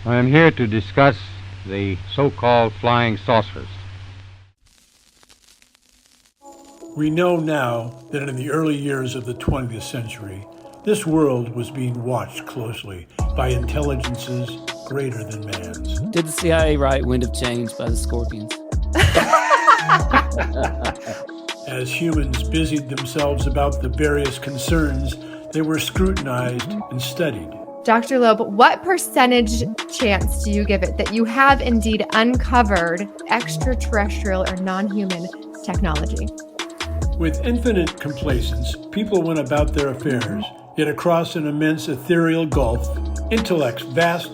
I am here to discuss the so-called flying saucers. We know now that in the early years of the 20th century, this world was being watched closely by intelligences greater than man's. Did the CIA write Wind of Change by the Scorpions? As humans busied themselves about the various concerns, they were scrutinized and studied. Dr. Loeb, what percentage chance do you give it that you have indeed uncovered extraterrestrial or non-human technology? With infinite complacence, people went about their affairs, yet across an immense ethereal gulf, intellects vast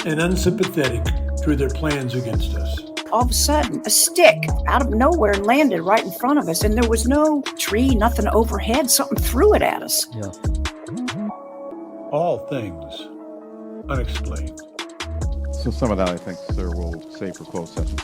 and unsympathetic drew their plans against us. All of a sudden, a stick out of nowhere landed right in front of us, and there was no tree, nothing overhead. Something threw it at us. Yeah. All things unexplained. So some of that, I think, sir, will save for closed session.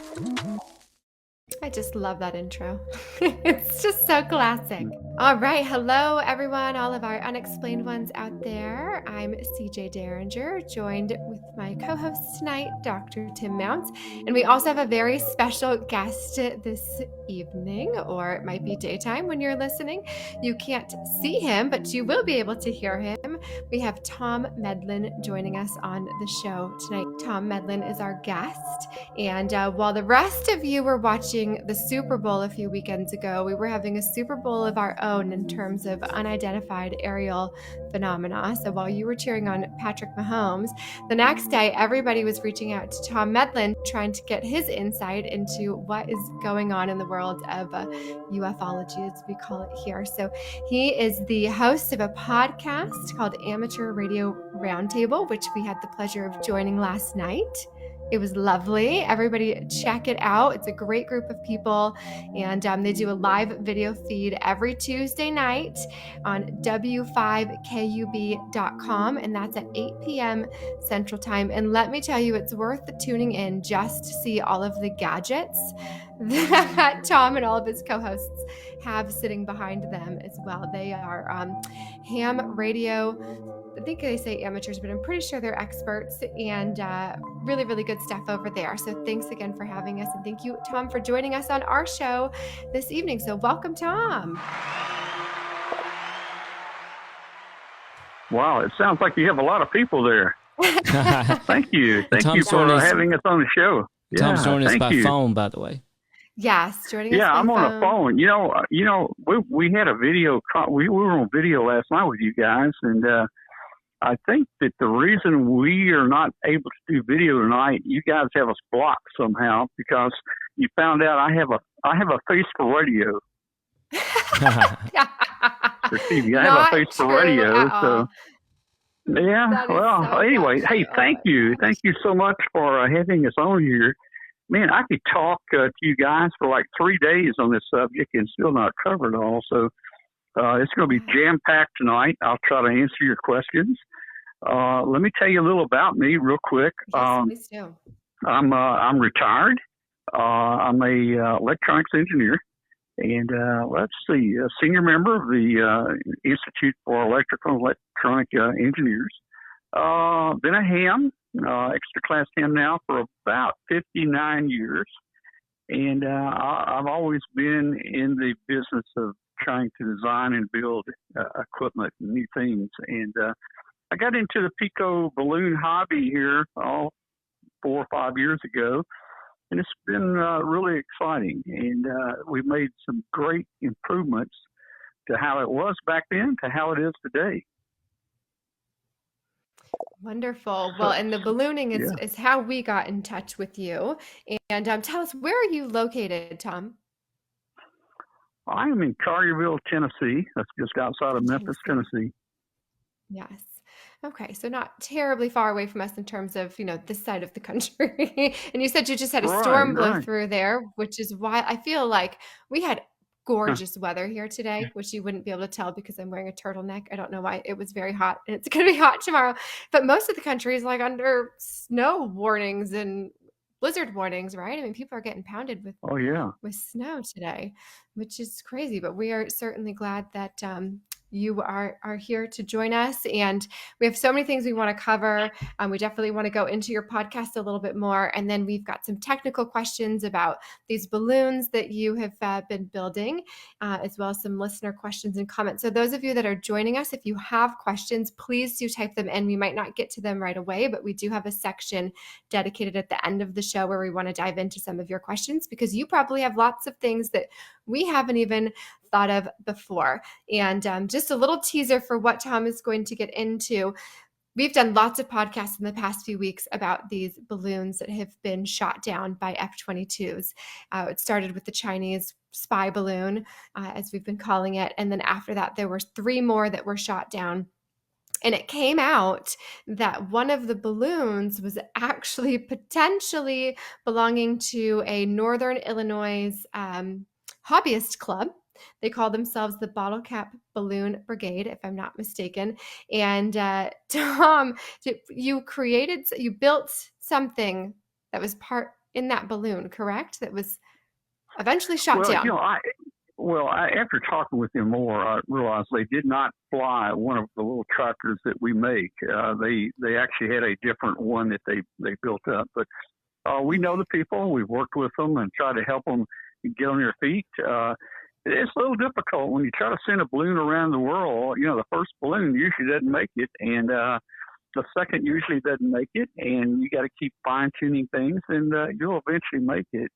I just love that intro. It's just so classic. All right. Hello, everyone, all of our unexplained ones out there. I'm CJ Derringer, joined with my co-host tonight, Dr. Tim Mounts. And we also have a very special guest this evening, or it might be daytime when you're listening. You can't see him, but you will be able to hear him. We have Tom Medlin joining us on the show tonight. Tom Medlin is our guest. And while the rest of you were watching the Super Bowl a few weekends ago, we were having a Super Bowl of our own in terms of unidentified aerial phenomena. So while you were cheering on Patrick Mahomes, the next day everybody was reaching out to Tom Medlin, trying to get his insight into what is going on in the world of ufology, as we call it here. So he is the host of a podcast called Amateur Radio Roundtable, which we had the pleasure of joining last night. It was lovely. Everybody check it out. It's a great group of people, and they do a live video feed every Tuesday night on w5kub.com, and that's at 8 p.m. Central Time. And let me tell you, it's worth tuning in just to see all of the gadgets that Tom and all of his co-hosts have sitting behind them as well. They are ham radio, I think they say amateurs, but I'm pretty sure they're experts, and really, really good stuff over there. So thanks again for having us. And thank you, Tom, for joining us on our show this evening. So welcome, Tom. Wow, it sounds like you have a lot of people there. Thank you. Thank you for having us on the show. Tom's joining us by phone, by the way. Yes, joining us. Yeah, by I'm phone. on a phone. We had a video. We were on video last night with you guys, and I think that the reason we are not able to do video tonight, you guys have us blocked somehow because you found out I have a face for radio. For TV, I have a face for radio. So yeah. Well, so anyway, hey, thank you so much for having us on here. Man, I could talk to you guys for like 3 days on this subject and still not cover it all. So it's going to be jam-packed tonight. I'll try to answer your questions. Let me tell you a little about me real quick. Yes, please do. I'm retired. I'm a electronics engineer, and let's see, a senior member of the Institute for Electrical and Electronic Engineers. Been a ham, extra class ham now for about 59 years, and I've always been in the business of trying to design and build equipment and new things, and I got into the pico balloon hobby here 4 or 5 years ago, and it's been really exciting. And we've made some great improvements to how it was back then to how it is today. Wonderful. Well, and the ballooning is how we got in touch with you. And tell us, where are you located, Tom? I am in Collierville, Tennessee. That's just outside of Memphis, Tennessee. Yes. Okay, so not terribly far away from us in terms of, this side of the country. And you said you just had a storm blow through there, which is why I feel like we had gorgeous weather here today, which you wouldn't be able to tell because I'm wearing a turtleneck. I don't know why. It was very hot, and it's going to be hot tomorrow. But most of the country is like under snow warnings and blizzard warnings, right? I mean, people are getting pounded with with snow today, which is crazy. But we are certainly glad that you are here to join us. And we have so many things we want to cover. We definitely want to go into your podcast a little bit more. And then we've got some technical questions about these balloons that you have been building, as well as some listener questions and comments. So those of you that are joining us, if you have questions, please do type them in. We might not get to them right away, but we do have a section dedicated at the end of the show where we want to dive into some of your questions, because you probably have lots of things that we haven't even thought of before. And just a little teaser for what Tom is going to get into. We've done lots of podcasts in the past few weeks about these balloons that have been shot down by F-22s. It started with the Chinese spy balloon, as we've been calling it. And then after that, there were 3 more that were shot down. And it came out that one of the balloons was actually potentially belonging to a Northern Illinois hobbyist club. They call themselves the Bottlecap Balloon Brigade, if I'm not mistaken. And Tom, you built something that was part in that balloon, correct? That was eventually shot down. After talking with them more, I realized they did not fly one of the little tractors that we make. They actually had a different one that they built up. But we know the people. We've worked with them and tried to help them get on their feet. It's a little difficult when you try to send a balloon around the world. The first balloon usually doesn't make it, and the second usually doesn't make it, and you got to keep fine-tuning things, and you'll eventually make it.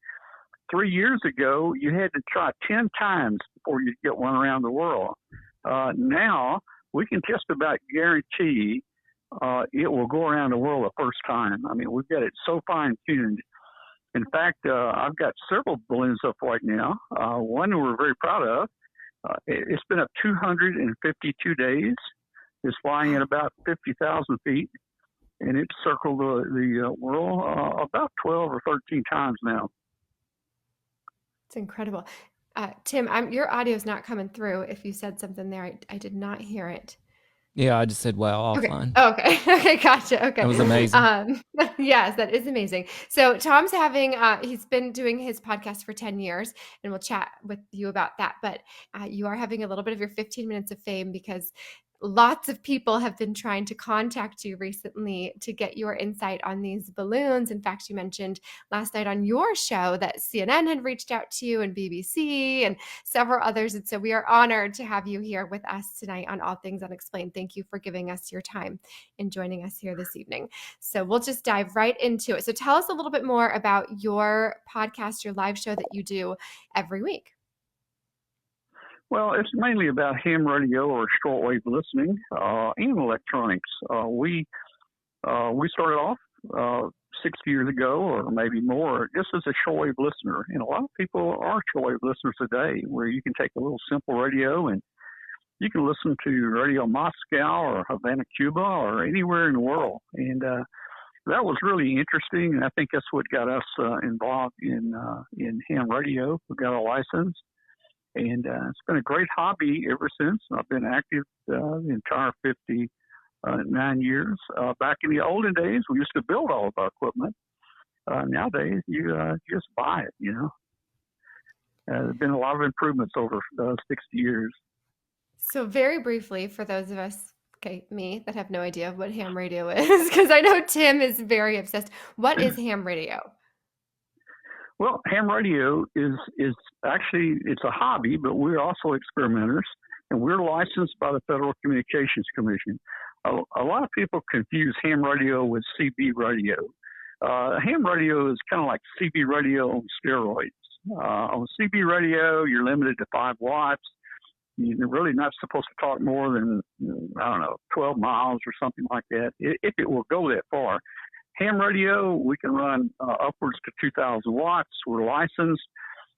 3 years ago, you had to try 10 times before you get one around the world. Now, we can just about guarantee it will go around the world the first time. I mean, we've got it so fine-tuned. In fact, I've got several balloons up right now. One we're very proud of. It's been up 252 days. It's flying at about 50,000 feet, and it's circled the world about 12 or 13 times now. It's incredible. Tim, your audio is not coming through. If you said something there, I did not hear it. Yeah, I just said, wow, offline. Okay. Okay, gotcha. Okay. That was amazing. Yes, that is amazing. So Tom's he's been doing his podcast for 10 years, and we'll chat with you about that. But you are having a little bit of your 15 minutes of fame, because lots of people have been trying to contact you recently to get your insight on these balloons. In fact, you mentioned last night on your show that CNN had reached out to you, and BBC and several others. And so we are honored to have you here with us tonight on All Things Unexplained. Thank you for giving us your time and joining us here this evening. So we'll just dive right into it. So tell us a little bit more about your podcast, your live show that you do every week. Well, it's mainly about ham radio or shortwave listening and electronics. We started off 6 years ago, or maybe more, just as a shortwave listener. And a lot of people are shortwave listeners today, where you can take a little simple radio and you can listen to Radio Moscow or Havana, Cuba, or anywhere in the world. And that was really interesting, and I think that's what got us involved in ham radio. We got a license. And it's been a great hobby ever since. I've been active the entire 59 years. Back in the olden days, we used to build all of our equipment. Nowadays, you just buy it, There's been a lot of improvements over 60 years. So very briefly, for those of us, me, that have no idea what ham radio is, because I know Tim is very obsessed. What is ham radio? Well, ham radio is actually, it's a hobby, but we're also experimenters, and we're licensed by the Federal Communications Commission. A lot of people confuse ham radio with CB radio. Ham radio is kind of like CB radio on steroids. On CB radio, you're limited to 5 watts. You're really not supposed to talk more than, 12 miles or something like that, if it will go that far. Ham radio, we can run upwards to 2,000 watts. We're licensed.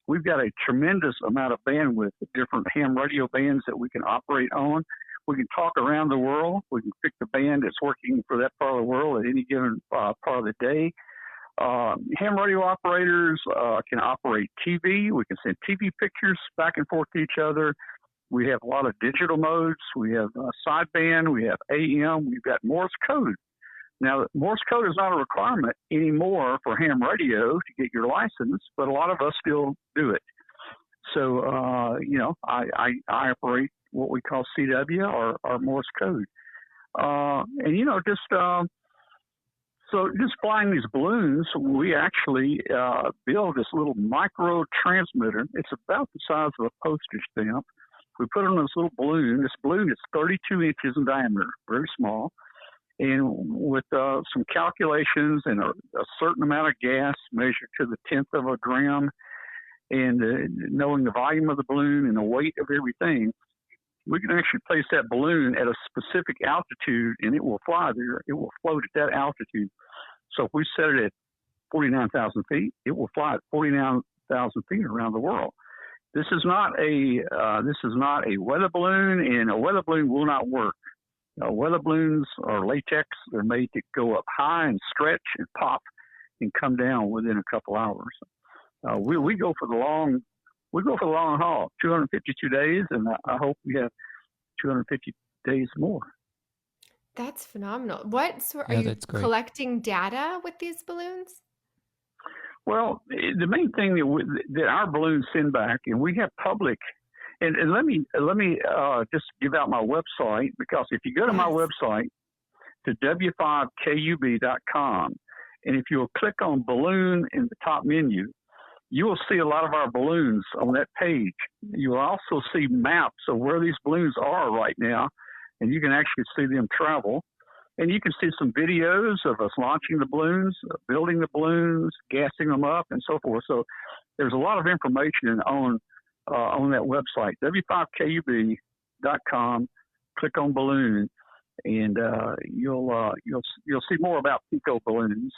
We've got a tremendous amount of bandwidth of different ham radio bands that we can operate on. We can talk around the world. We can pick the band that's working for that part of the world at any given part of the day. Ham radio operators can operate TV. We can send TV pictures back and forth to each other. We have a lot of digital modes. We have sideband. We have AM. We've got Morse code. Now, Morse code is not a requirement anymore for ham radio to get your license, but a lot of us still do it. So, I operate what we call CW or Morse code. And, you know, so just flying these balloons, we actually build this little micro transmitter. It's about the size of a postage stamp. We put it on this little balloon. This balloon is 32 inches in diameter, very small. And with some calculations and a certain amount of gas measured to the 10th of a gram, and knowing the volume of the balloon and the weight of everything, we can actually place that balloon at a specific altitude, and it will fly there. It will float at that altitude. So if we set it at 49,000 feet, it will fly at 49,000 feet around the world. This is not a weather balloon, and a weather balloon will not work. Weather balloons are latex. They're made to go up high and stretch and pop and come down within a couple hours. We go for the long haul, 252 days, and I hope we have 250 days more. That's phenomenal. Are you collecting data with these balloons? Well, the main thing that our balloons send back, and we have public. And let me just give out my website, because if you go to my website to w5kub.com, and if you'll click on balloon in the top menu, you will see a lot of our balloons on that page. You will also see maps of where these balloons are right now, and you can actually see them travel. And you can see some videos of us launching the balloons, building the balloons, gassing them up, and so forth. So there's a lot of information on that website, w5kub.com. Click on balloon, and you'll see more about pico balloons.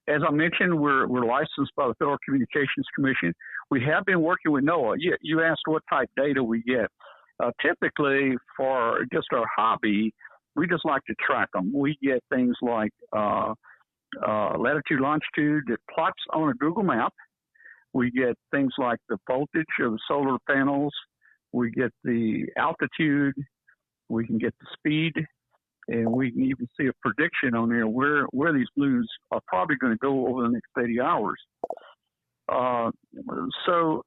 As I mentioned, we're licensed by the Federal Communications Commission. We have been working with NOAA. You asked what type data we get. Typically, for just our hobby, we just like to track them. We get things like latitude, longitude that plots on a Google map. We get things like the voltage of the solar panels. We get the altitude. We can get the speed. And we can even see a prediction on there where these balloons are probably going to go over the next 80 hours. So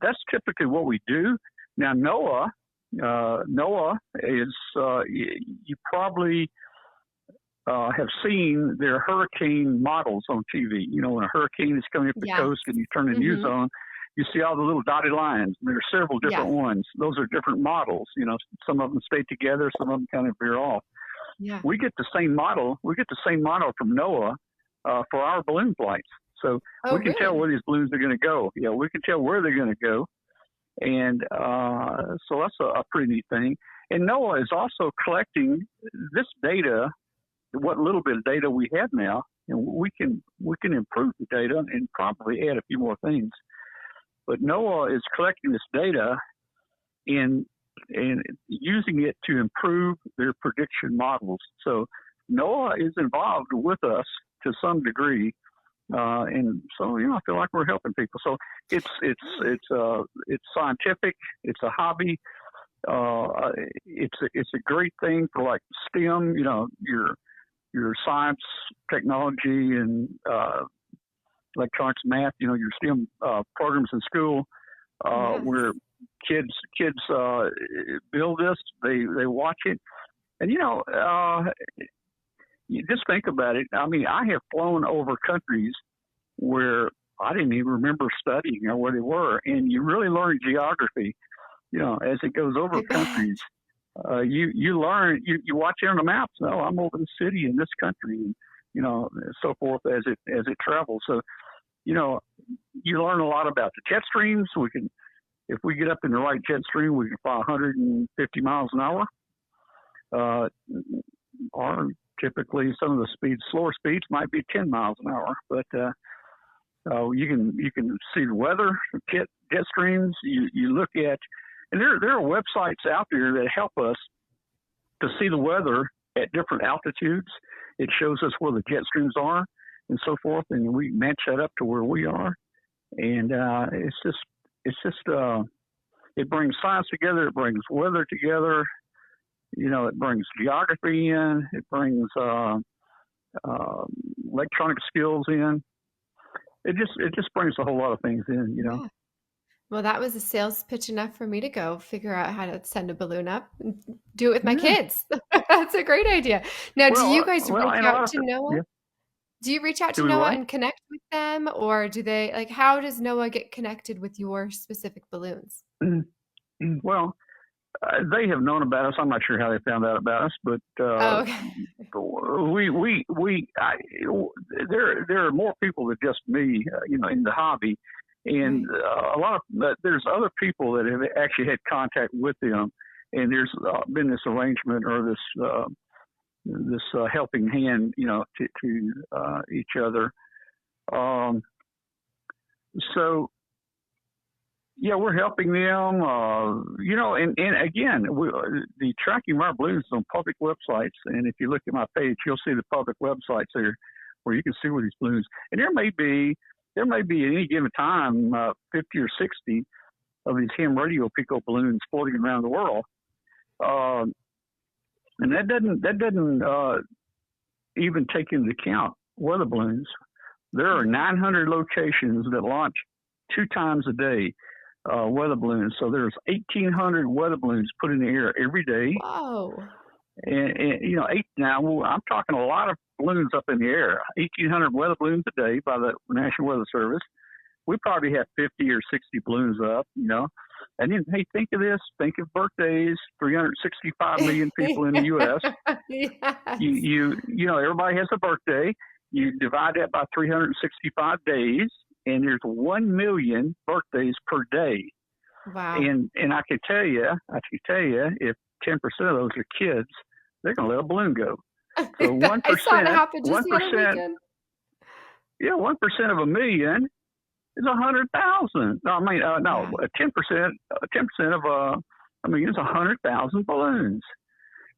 that's typically what we do. Now, NOAA is, you probably have seen their hurricane models on TV. You know, when a hurricane is coming up the coast and you turn the news on, you see all the little dotted lines. There are several different ones. Those are different models. You know, some of them stay together, some of them kind of veer off. Yeah. We get the same model. We get the same model from NOAA for our balloon flights. So we can tell where these balloons are going to go. Yeah, we can tell where they're going to go. And so that's a pretty neat thing. And NOAA is also collecting this data, what little bit of data we have now, and we can improve the data and probably add a few more things. But NOAA is collecting this data and using it to improve their prediction models. So NOAA is involved with us to some degree, and so I feel like we're helping people. So it's scientific. It's a hobby. It's a great thing for like STEM. Your science, technology, and electronics, math, your STEM programs in school, where kids build this, they watch it. And, you just think about it. I mean, I have flown over countries where I didn't even remember studying or where they were. And you really learn geography, as it goes over countries. You learn, you watch it on the maps. Oh, I'm over the city in this country, and, so forth as it travels. So, you learn a lot about the jet streams. If we get up in the right jet stream, we can fly 150 miles an hour. Or typically some of the slower speeds might be 10 miles an hour. But you can see the weather, jet streams. You look at, and there are websites out there that help us to see the weather at different altitudes. It shows us where the jet streams are and so forth, and we match that up to where we are. And it brings science together. It brings weather together. It brings geography in. It brings electronic skills in. It just brings a whole lot of things in. Yeah. Well, that was a sales pitch enough for me to go figure out how to send a balloon up and do it with my kids. That's a great idea. Now, do you guys reach and out to NOAA? yeah. Do you reach out to Do we NOAA what? and connect with them, or do they, like, how does NOAA get connected with your specific balloons? Well, they have known about us. I'm not sure how they found out about us, but Okay. there are more people than just me, in the hobby, and a lot of there's other people that have actually had contact with them, and there's been this arrangement or this helping hand, to each other. So. Yeah, we're helping them, and again, the tracking of our balloons is on public websites. And if you look at my page, you'll see the public websites there where you can see where these balloons. And there may be at any given time 50 or 60 of these ham radio pico balloons floating around the world. And that doesn't even take into account weather balloons. There are 900 locations that launch 2 times a day. Weather balloons. So there's 1,800 weather balloons put in the air every day. Whoa. And now I'm talking a lot of balloons up in the air. 1,800 weather balloons a day by the National Weather Service. We probably have 50 or 60 balloons up, And then, hey, think of this. Think of birthdays. 365 million people in the U.S. Yes. Everybody has a birthday. You divide that by 365 days. And there's 1 million birthdays per day. Wow. And I can tell you, if 10% of those are kids, they're going to let a balloon go. So 1%. I saw it happen just the other 1%. weekend. Yeah, 1% of a million is 100,000. No, 10%. 10% of a million is 100,000 balloons.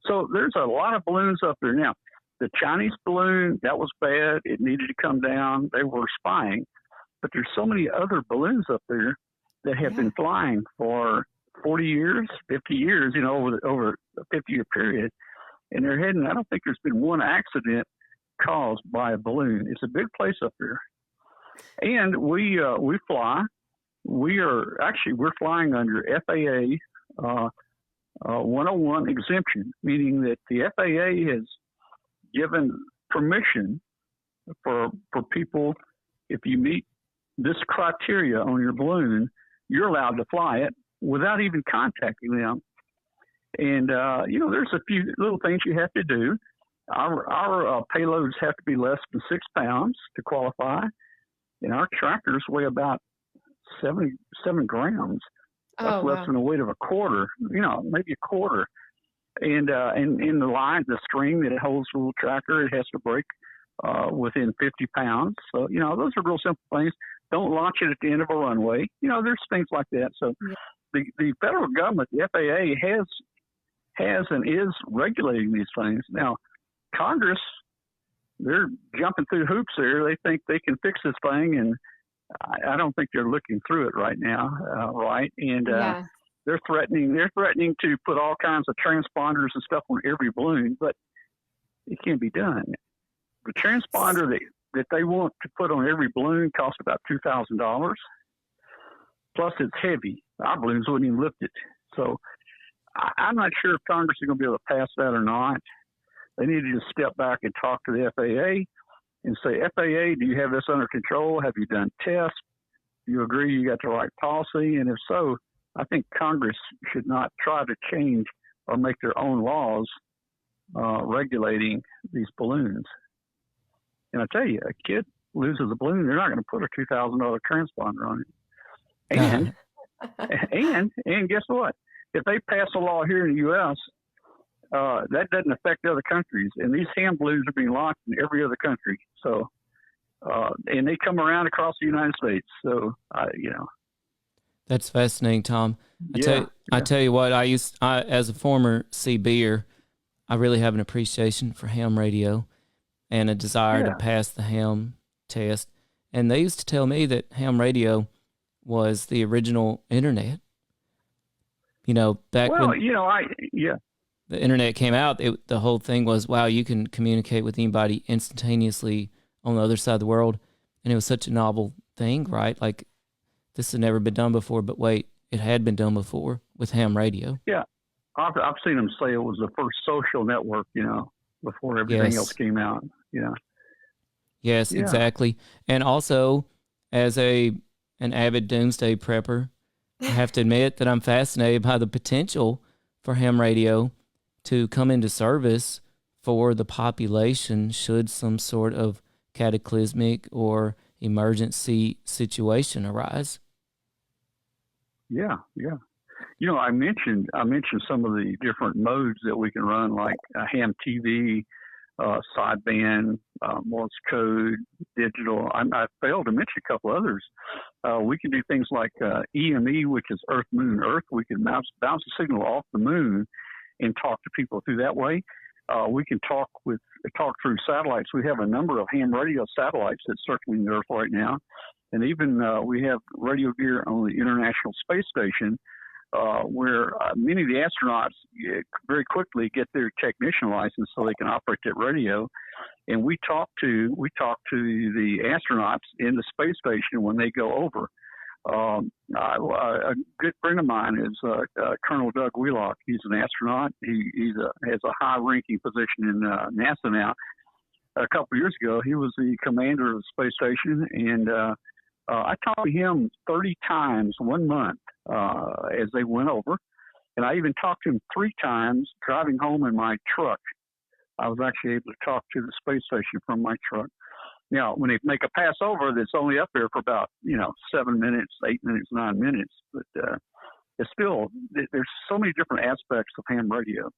So there's a lot of balloons up there now. The Chinese balloon, that was bad. It needed to come down. They were spying. But there's so many other balloons up there that have been flying for 40 years, 50 years, over a 50-year period. And they're heading, I don't think there's been one accident caused by a balloon. It's a big place up there. And we fly. We're flying under FAA 101 exemption, meaning that the FAA has given permission for people, if you meet this criteria on your balloon, you're allowed to fly it without even contacting them. And, there's a few little things you have to do. Our payloads have to be less than 6 pounds to qualify. And our trackers weigh about 7 grams. That's less than the weight of a quarter, maybe a quarter. And in the line, the string that holds the little tracker, it has to break within 50 pounds. So, those are real simple things. Don't launch it at the end of a runway. There's things like that. So the federal government, the FAA, has and is regulating these things. Now, Congress, they're jumping through hoops there. They think they can fix this thing, and I don't think they're looking through it right now, right? And they're threatening to put all kinds of transponders and stuff on every balloon, but it can't be done. The transponder that they want to put on every balloon costs about $2,000. Plus, it's heavy. Our balloons wouldn't even lift it. So I'm not sure if Congress is going to be able to pass that or not. They need to just step back and talk to the FAA and say, FAA, do you have this under control? Have you done tests? Do you agree you got the right policy? And if so, I think Congress should not try to change or make their own laws regulating these balloons. And I tell you, a kid loses a balloon, they're not going to put a $2,000 transponder on it. And guess what? If they pass a law here in the U.S., that doesn't affect other countries. And these ham balloons are being launched in every other country. So, and they come around across the United States. So, That's fascinating, Tom. I tell you what, as a former CBer, I really have an appreciation for ham radio and a desire to pass the ham test. And they used to tell me that ham radio was the original internet. Back when the internet came out, the whole thing was, wow, you can communicate with anybody instantaneously on the other side of the world. And it was such a novel thing, right? Like this had never been done before, but wait, it had been done before with ham radio. Yeah, I've seen them say it was the first social network, before everything else came out. Yes, Yeah. exactly. And also, as an avid doomsday prepper, I have to admit that I'm fascinated by the potential for ham radio to come into service for the population should some sort of cataclysmic or emergency situation arise. Yeah. I mentioned some of the different modes that we can run, like ham TV, sideband, Morse code, digital. I failed to mention a couple others. We can do things like EME, which is Earth, Moon, Earth. We can bounce the signal off the moon and talk to people through that way. We can talk through satellites. We have a number of ham radio satellites that's circling the Earth right now, and even we have radio gear on the International Space Station, where many of the astronauts very quickly get their technician license so they can operate that radio. And we talk to the astronauts in the space station when they go over. A good friend of mine is Colonel Doug Wheelock. He's an astronaut. He has a high-ranking position in NASA now. A couple of years ago, he was the commander of the space station, and I talked to him 30 times 1 month as they went over, and I even talked to him 3 times driving home in my truck. I was actually able to talk to the space station from my truck. Now, when they make a pass over, that's only up there for about 7 minutes, 8 minutes, 9 minutes, but it's still, there's so many different aspects of ham radio.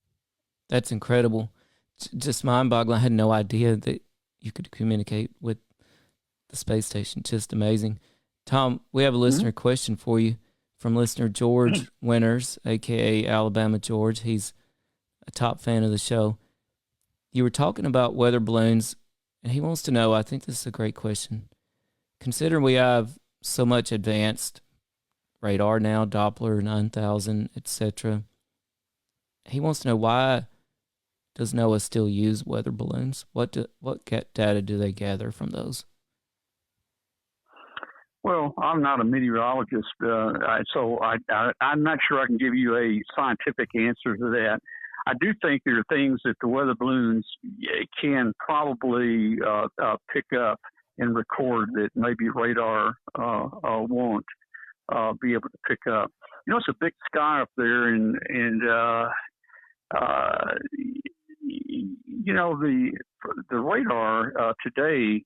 That's incredible. Just mind-boggling. I had no idea that you could communicate with the space station. Just amazing. Tom, we have a listener question for you from listener George Winters, a.k.a. Alabama George. He's a top fan of the show. You were talking about weather balloons, and he wants to know, I think this is a great question. Considering we have so much advanced radar now, Doppler 9000, etc., he wants to know, why does NOAA still use weather balloons? What data do they gather from those? Well, I'm not a meteorologist, so I'm not sure I can give you a scientific answer to that. I do think there are things that the weather balloons can probably pick up and record that maybe radar won't be able to pick up. It's a big sky up there, and the radar today.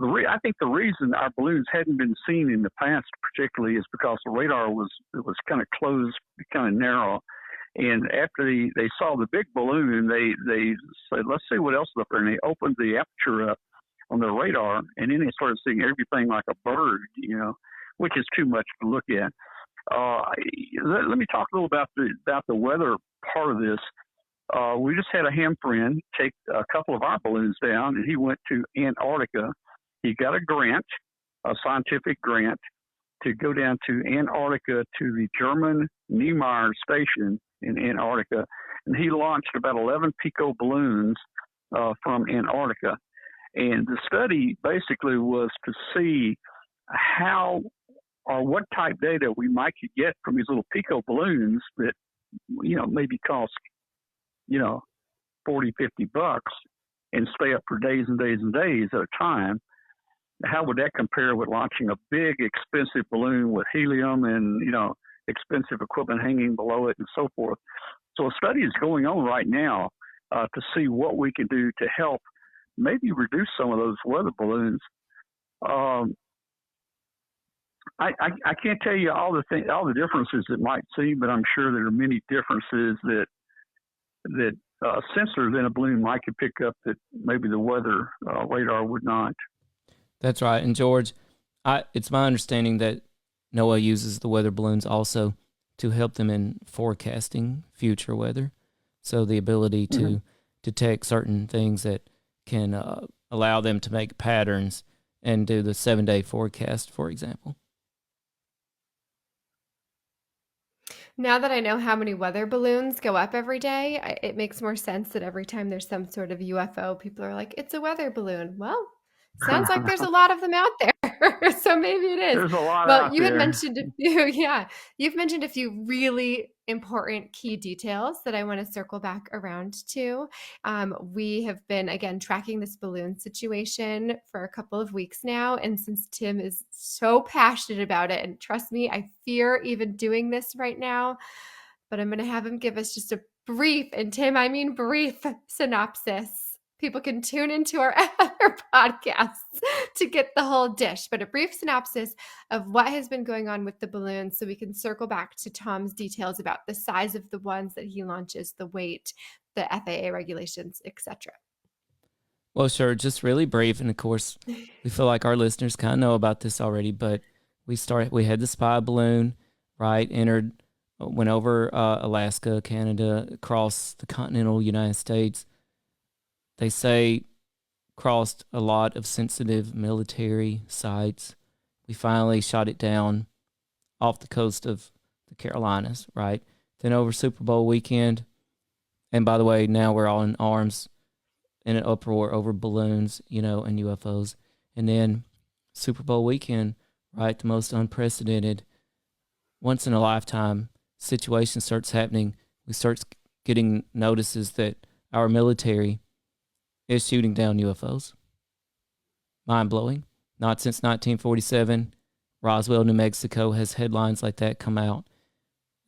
I think the reason our balloons hadn't been seen in the past, particularly, is because the radar was kind of closed, kind of narrow. And after they saw the big balloon, they said, let's see what else is up there. And they opened the aperture up on their radar, and then they started seeing everything like a bird, which is too much to look at. Let me talk a little about the weather part of this. We just had a ham friend take a couple of our balloons down, and he went to Antarctica. He got a grant, a scientific grant, to go down to Antarctica to the German Niemeyer station in Antarctica, and he launched about 11 pico balloons from Antarctica. And the study basically was to see how or what type data we might could get from these little pico balloons that, maybe cost, $40, $50 and stay up for days and days and days at a time. How would that compare with launching a big, expensive balloon with helium and, expensive equipment hanging below it and so forth? So a study is going on right now to see what we can do to help maybe reduce some of those weather balloons. I can't tell you all the differences it might seem, but I'm sure there are many differences that sensors in a balloon might could pick up that maybe the weather radar would not. That's right. And George, it's my understanding that NOAA uses the weather balloons also to help them in forecasting future weather. So the ability to detect certain things that can allow them to make patterns and do the 7-day forecast, for example. Now that I know how many weather balloons go up every day, it makes more sense that every time there's some sort of UFO, people are like, it's a weather balloon. Well, sounds like there's a lot of them out there. So maybe it is. There's a lot Well, out you had there. mentioned a few, yeah. You've mentioned a few really important key details that I want to circle back around to. We have been, again, tracking this balloon situation for a couple of weeks now. And since Tim is so passionate about it, and trust me, I fear even doing this right now, but I'm going to have him give us just a brief, and Tim, I mean brief synopsis. People can tune into our other podcasts to get the whole dish, but a brief synopsis of what has been going on with the balloons so we can circle back to Tom's details about the size of the ones that he launches, the weight, the FAA regulations, etc. Well, sure, just really brief. And of course, we feel like our listeners kind of know about this already, but we had the spy balloon, right? Went over Alaska, Canada, across the continental United States. They say crossed a lot of sensitive military sites. We finally shot it down off the coast of the Carolinas, right? Then over Super Bowl weekend. And by the way, now we're all in arms in an uproar over balloons, and UFOs. And then Super Bowl weekend, right? The most unprecedented, once in a lifetime situation starts happening. We start getting notices that our military is shooting down UFOs. Mind-blowing. Not since 1947. Roswell, New Mexico has headlines like that come out.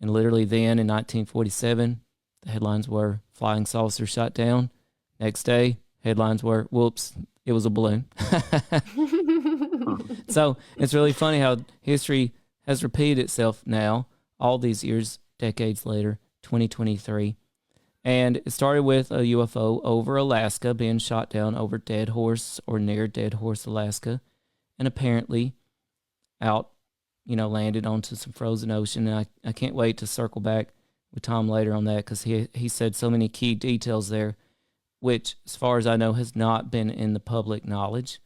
And literally then in 1947, the headlines were flying saucer shot down. Next day, headlines were, whoops, it was a balloon. So it's really funny how history has repeated itself now, all these years, decades later, 2023. And it started with a UFO over Alaska being shot down over Dead Horse or near Dead Horse, Alaska. And apparently out, landed onto some frozen ocean. And I can't wait to circle back with Tom later on that because he said so many key details there, which, as far as I know, has not been in the public knowledge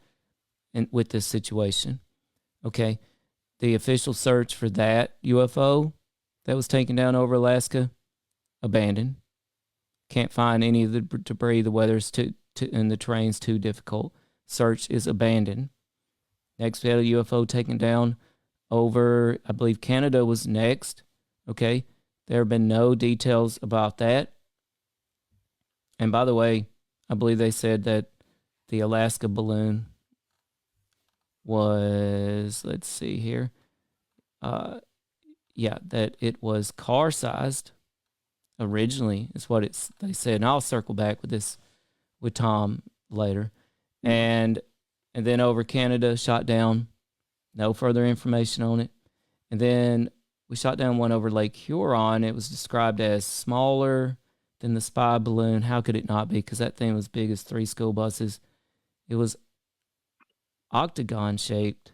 with this situation. Okay, the official search for that UFO that was taken down over Alaska, abandoned. Can't find any of the debris. The weather's and the terrain's too difficult. Search is abandoned. Next, we had a UFO taken down over, I believe Canada was next. Okay, there have been no details about that. And by the way, I believe they said that the Alaska balloon was, let's see here, that it was car-sized originally, is what they said. And I'll circle back with this with Tom later. And then over Canada, shot down. No further information on it. And then we shot down one over Lake Huron. It was described as smaller than the spy balloon. How could it not be? Because that thing was big as 3 school buses. It was octagon-shaped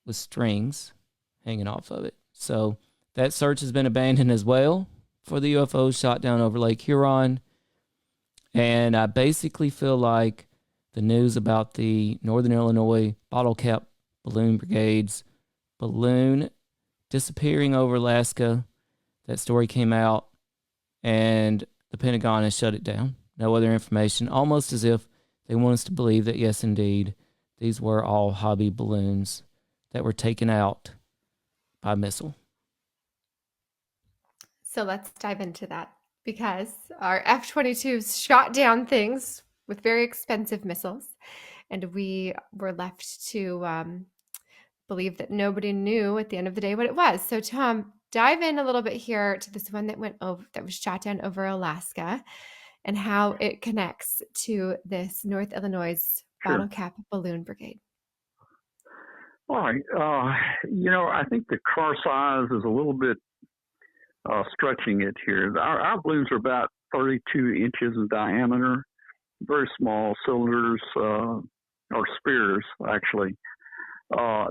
with strings hanging off of it. So that search has been abandoned as well for the UFOs shot down over Lake Huron. And I basically feel like the news about the Northern Illinois Bottlecap balloon brigade's balloon disappearing over Alaska, that story came out, and the Pentagon has shut it down. No other information, almost as if they want us to believe that, yes, indeed, these were all hobby balloons that were taken out by missile. So let's dive into that, because our F-22s shot down things with very expensive missiles, and we were left to believe that nobody knew at the end of the day what it was. So Tom, dive in a little bit here to this one that was shot down over Alaska and how it connects to this North Illinois Bottlecap balloon brigade. All right. I think the car size is a little bit stretching it here. Our balloons are about 32 inches in diameter, very small cylinders or spheres, actually.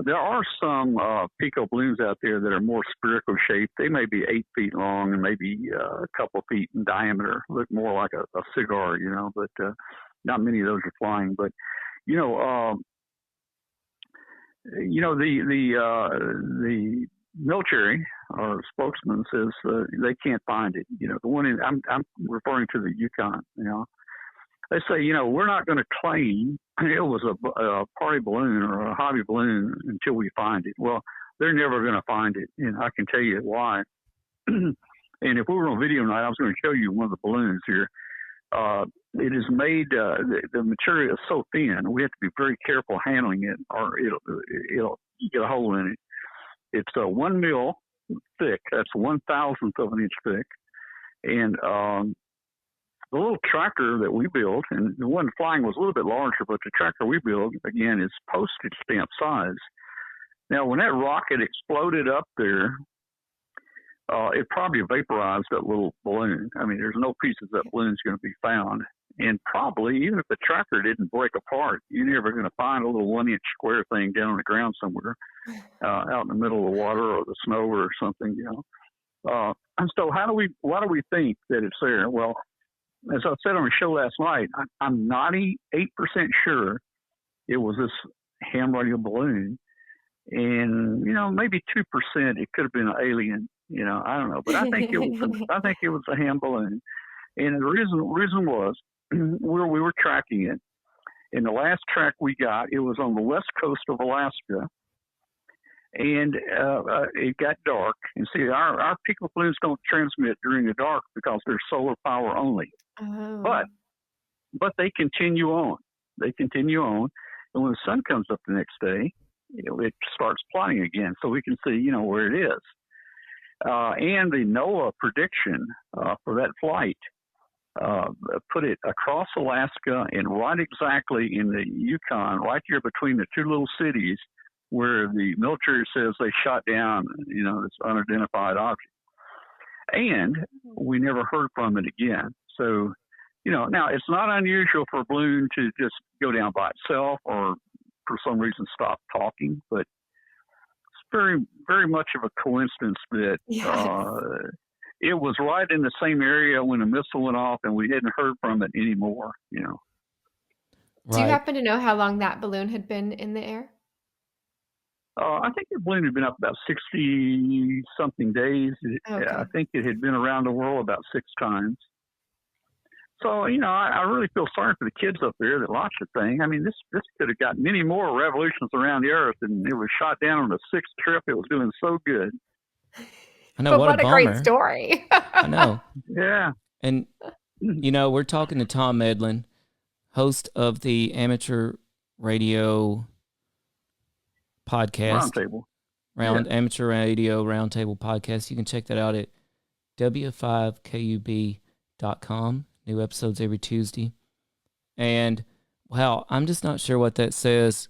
There are some pico balloons out there that are more spherical shaped. They may be 8 feet long and maybe a couple feet in diameter, look more like a cigar, but not many of those are flying. But, the military or spokesman says they can't find it. The one I'm referring to the Yukon, they say, we're not going to claim it was a party balloon or a hobby balloon until we find it. Well, they're never going to find it, and I can tell you why. And if we were on video tonight, I was going to show you one of the balloons here. It is made, the material is so thin, we have to be very careful handling it, or it'll get a hole in it. It's 1 mil thick. That's 1/1000th of an inch thick. And the little tracker that we built, and the one flying was a little bit larger, but the tracker we built, again, is postage stamp size. Now, when that rocket exploded up there, it probably vaporized that little balloon. I mean, there's no pieces of that balloon's going to be found. And probably, even if the tracker didn't break apart, you're never going to find a little 1-inch square thing down on the ground somewhere, out in the middle of the water or the snow or something, And so why do we think that it's there? Well, as I said on the show last night, I'm 98% sure it was this ham radio balloon. And, maybe 2% it could have been an alien. I don't know. But I think it was a ham balloon. And the reason was where we were tracking it. And the last track we got, it was on the west coast of Alaska. And it got dark. And see, our pico balloons don't transmit during the dark because they're solar power only. Oh. But they continue on. And when the sun comes up the next day, it starts plotting again. So we can see, where it is. And the NOAA prediction for that flight put it across Alaska and right exactly in the Yukon, right here between the two little cities where the military says they shot down, this unidentified object. And we never heard from it again. So, now it's not unusual for a balloon to just go down by itself or for some reason stop talking, but it's very, very much of a coincidence that it was right in the same area when the missile went off and we hadn't heard from it anymore, Right. Do you happen to know how long that balloon had been in the air? I think the balloon had been up about 60-something days. Okay. I think it had been around the world about 6 times. So, I really feel sorry for the kids up there that launched the thing. I mean, this could have got many more revolutions around the Earth, and it was shot down on the 6th trip. It was doing so good. I know, but what a bummer. great story. I know. Yeah. And, we're talking to Tom Medlin, host of the Amateur Radio podcast. Amateur Radio Roundtable podcast. You can check that out at w5kub.com. New episodes every Tuesday. And, wow, I'm just not sure what that says.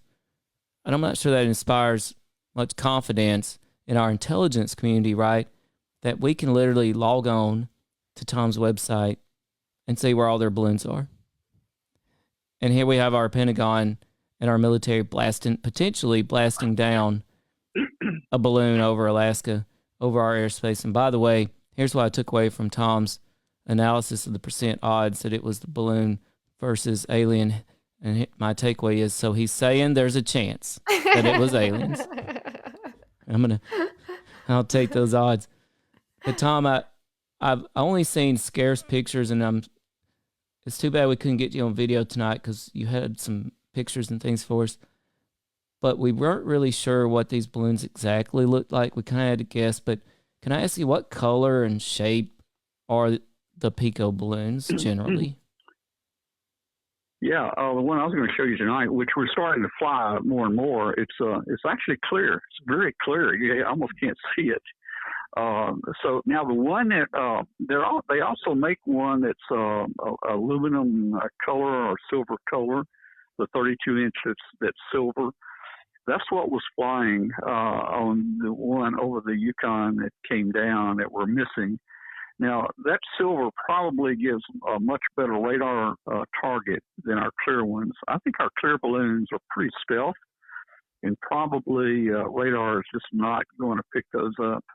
And I'm not sure that inspires much confidence in our intelligence community, right? That we can literally log on to Tom's website and see where all their balloons are. And here we have our Pentagon and our military potentially blasting down a balloon over Alaska, over our airspace. And by the way, here's what I took away from Tom's analysis of the percent odds that it was the balloon versus alien. And my takeaway is, so he's saying there's a chance that it was aliens. I'll take those odds. But Tom, I've only seen scarce pictures, and it's too bad we couldn't get you on video tonight because you had some pictures and things for us. But we weren't really sure what these balloons exactly looked like. We kind of had to guess. But can I ask you, what color and shape are the pico balloons generally? Yeah, the one I was going to show you tonight, which we're starting to fly more and more, it's actually clear. It's very clear. You almost can't see it. So now the one that they also make one that's aluminum color or silver color, the 32-inch that's silver. That's what was flying on the one over the Yukon that came down that we're missing. Now, that silver probably gives a much better radar target than our clear ones. I think our clear balloons are pretty stealth, and probably radar is just not going to pick those up.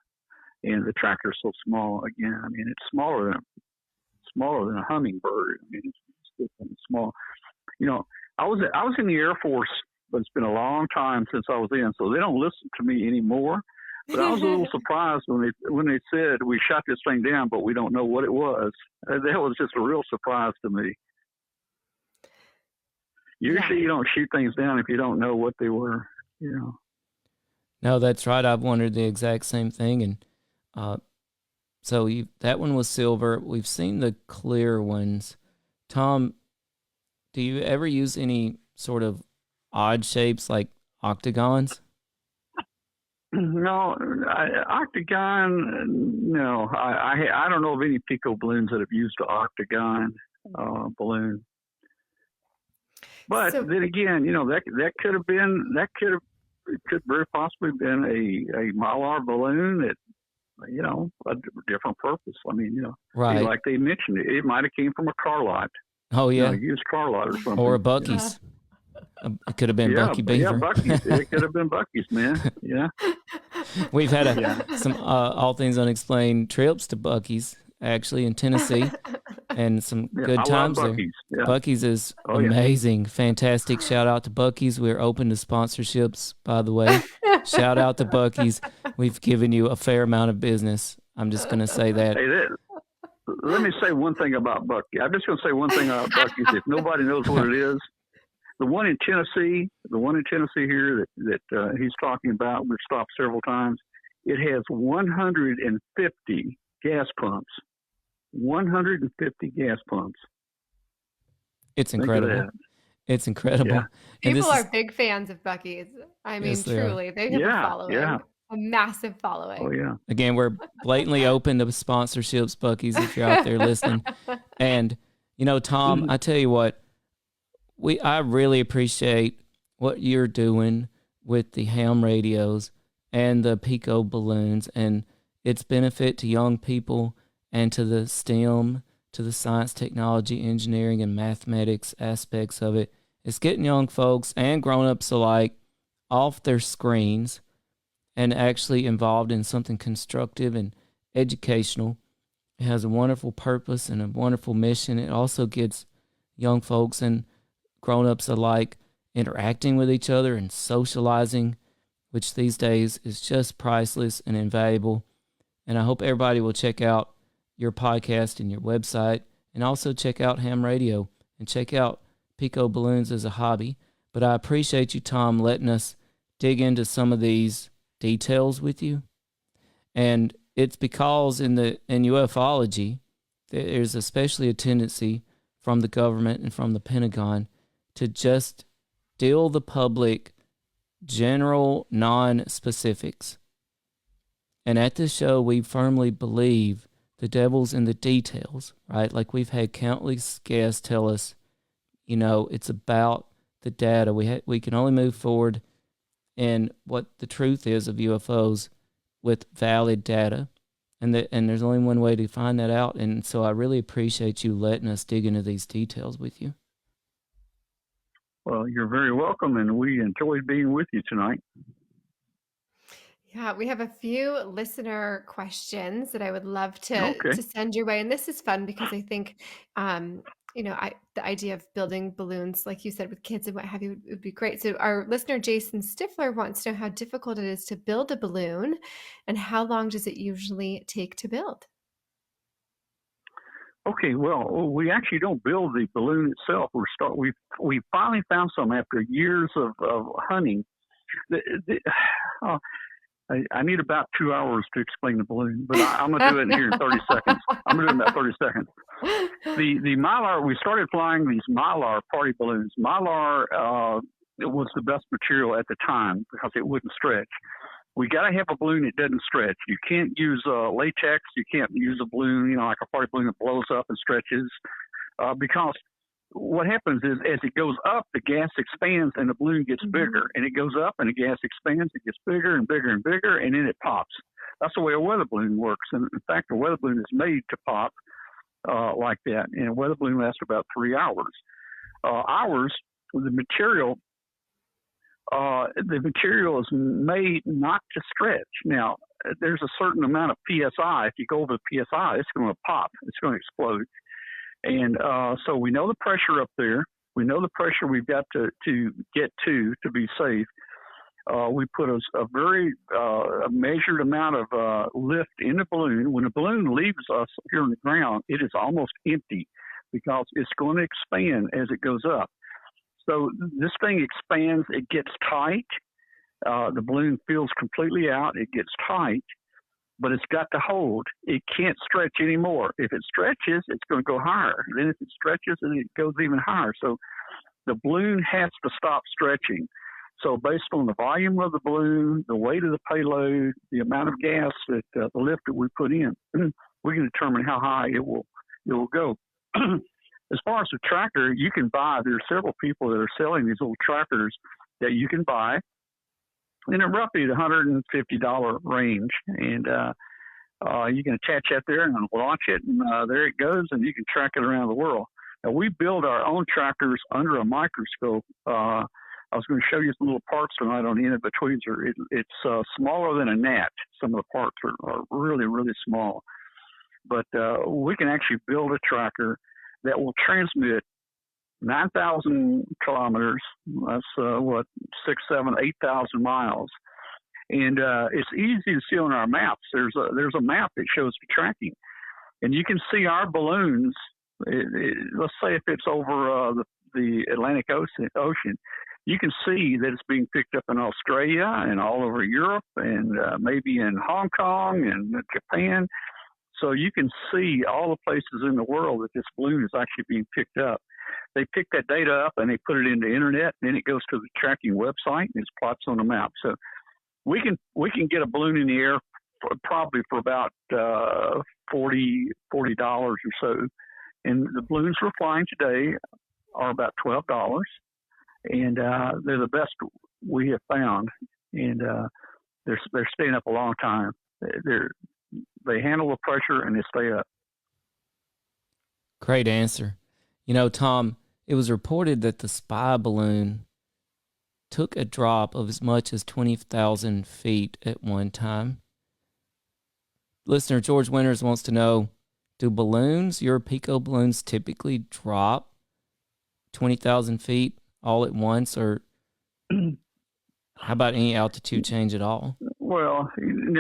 And the tracker's so small. Again, I mean, it's smaller than a hummingbird. I mean, it's small. I was in the Air Force, but it's been a long time since I was in, so they don't listen to me anymore. But I was a little surprised when they said we shot this thing down, but we don't know what it was. That was just a real surprise to me. Usually you don't shoot things down if you don't know what they were, you know. No, that's right. I've wondered the exact same thing. And so that one was silver. We've seen the clear ones. Tom, do you ever use any sort of odd shapes like octagons? No, octagon, no. I don't know of any pico balloons that have used an octagon balloon. But then again, you know, that could very possibly been a Mylar balloon that, you know, a different purpose. I mean, you know, right. Like they mentioned, it might have came from a car lot. Oh, yeah. You know, used car lot or something. Or a Buc-ee's. It could have been Bucky Beaver. Yeah, Buc-ee's. It could have been Buc-ee's, man. Yeah. We've had some All Things Unexplained trips to Buc-ee's, actually, in Tennessee, and some good times there. Yeah. Buc-ee's is amazing. Fantastic. Shout out to Buc-ee's. We're open to sponsorships, by the way. Shout out to Buc-ee's. We've given you a fair amount of business. I'm just going to say that. Hey, let me say one thing about Buc-ee's. I'm just going to say one thing about Buc-ee's. If nobody knows what it is, the one in Tennessee here that he's talking about, we've stopped several times. It has 150 gas pumps. 150 gas pumps. It's incredible. It's incredible. Yeah. People are big fans of Buc-ee's. I mean, truly, they have a following. Yeah. A massive following. Oh, yeah. Again, we're blatantly open to sponsorships, Buc-ee's, if you're out there listening. And, you know, Tom, I tell you what, I really appreciate what you're doing with the ham radios and the pico balloons and its benefit to young people and to the STEM, to the science, technology, engineering, and mathematics aspects of it. It's getting young folks and grown-ups alike off their screens and actually involved in something constructive and educational. It has a wonderful purpose and a wonderful mission. It also gets young folks and grown-ups alike interacting with each other and socializing, which these days is just priceless and invaluable. And I hope everybody will check out your podcast and your website, and also check out ham radio and check out pico balloons as a hobby. But I appreciate you, Tom, letting us dig into some of these details with you. And it's because in ufology, there's especially a tendency from the government and from the Pentagon to just deal the public general non-specifics. And at this show, we firmly believe the devil's in the details, right? Like we've had countless guests tell us, you know, it's about the data. We can only move forward in what the truth is of UFOs with valid data. And there's only one way to find that out. And so I really appreciate you letting us dig into these details with you. Well, you're very welcome, and we enjoyed being with you tonight. Yeah, we have a few listener questions that I would love to send your way. And this is fun because I think, you know, the idea of building balloons, like you said, with kids and what have you, would be great. So our listener, Jason Stifler, wants to know how difficult it is to build a balloon and how long does it usually take to build? Okay, well, we actually don't build the balloon itself. We finally found some after years of hunting. I need about 2 hours to explain the balloon, but I'm going to do it here in 30 seconds. I'm going to do it in about 30 seconds. The Mylar, we started flying these Mylar party balloons. Mylar it was the best material at the time because it wouldn't stretch. We got to have a balloon that doesn't stretch. You can't use latex. You can't use a balloon, you know, like a party balloon that blows up and stretches because what happens is as it goes up, the gas expands and the balloon gets bigger. And it goes up and the gas expands, it gets bigger and bigger and bigger, and then it pops. That's the way a weather balloon works. And in fact, a weather balloon is made to pop like that. And a weather balloon lasts about 3 hours. The material is made not to stretch. Now, there's a certain amount of PSI. If you go over the PSI, it's going to pop. It's going to explode. And so we know the pressure up there. We know the pressure we've got to get to be safe. We put a very measured amount of lift in the balloon. When the balloon leaves us here on the ground, it is almost empty because it's going to expand as it goes up. So this thing expands. It gets tight. The balloon fills completely out. It gets tight, but it's got to hold. It can't stretch anymore. If it stretches, it's going to go higher. Then if it stretches, then it goes even higher. So the balloon has to stop stretching. So based on the volume of the balloon, the weight of the payload, the amount of gas that the lift that we put in, we can determine how high it will go. As far as the tracker, you can buy. There are several people that are selling these little trackers that you can buy, and they're roughly the $150 range. And you can attach that there and launch it, and there it goes, and you can track it around the world. Now, we build our own trackers under a microscope. I was going to show you some little parts tonight on the end of the tweezer. It's smaller than a gnat. Some of the parts are really, really small. But we can actually build a tracker that will transmit 9,000 kilometers. That's 6, 7, 8,000 miles. And it's easy to see on our maps. There's a map that shows the tracking. And you can see our balloons. Let's say if it's over the Atlantic Ocean, you can see that it's being picked up in Australia and all over Europe and maybe in Hong Kong and Japan. So you can see all the places in the world that this balloon is actually being picked up. They pick that data up and they put it into the internet, and then it goes to the tracking website and it's plots on the map. So we can get a balloon in the air probably for about $40 or so. And the balloons we're flying today are about $12. And they're the best we have found, and they're staying up a long time. They handle the pressure and they stay up. Great answer. You know, Tom, it was reported that the spy balloon took a drop of as much as 20,000 feet at one time. Listener George Winters wants to know, do balloons, your pico balloons, typically drop 20,000 feet all at once, or how about any altitude change at all? Well,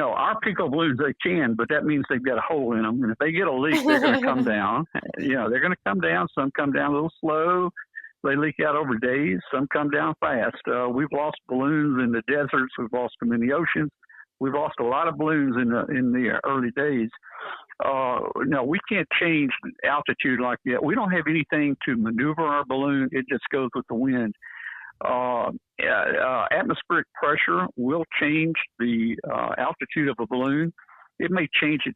our pico balloons, they can, but that means they've got a hole in them. And if they get a leak, they're going to come down. They're going to come down. Some come down a little slow. They leak out over days. Some come down fast. We've lost balloons in the deserts. We've lost them in the oceans. We've lost a lot of balloons in the early days. No, we can't change altitude like that. We don't have anything to maneuver our balloon. It just goes with the wind. Atmospheric pressure will change the altitude of a balloon. It may change it,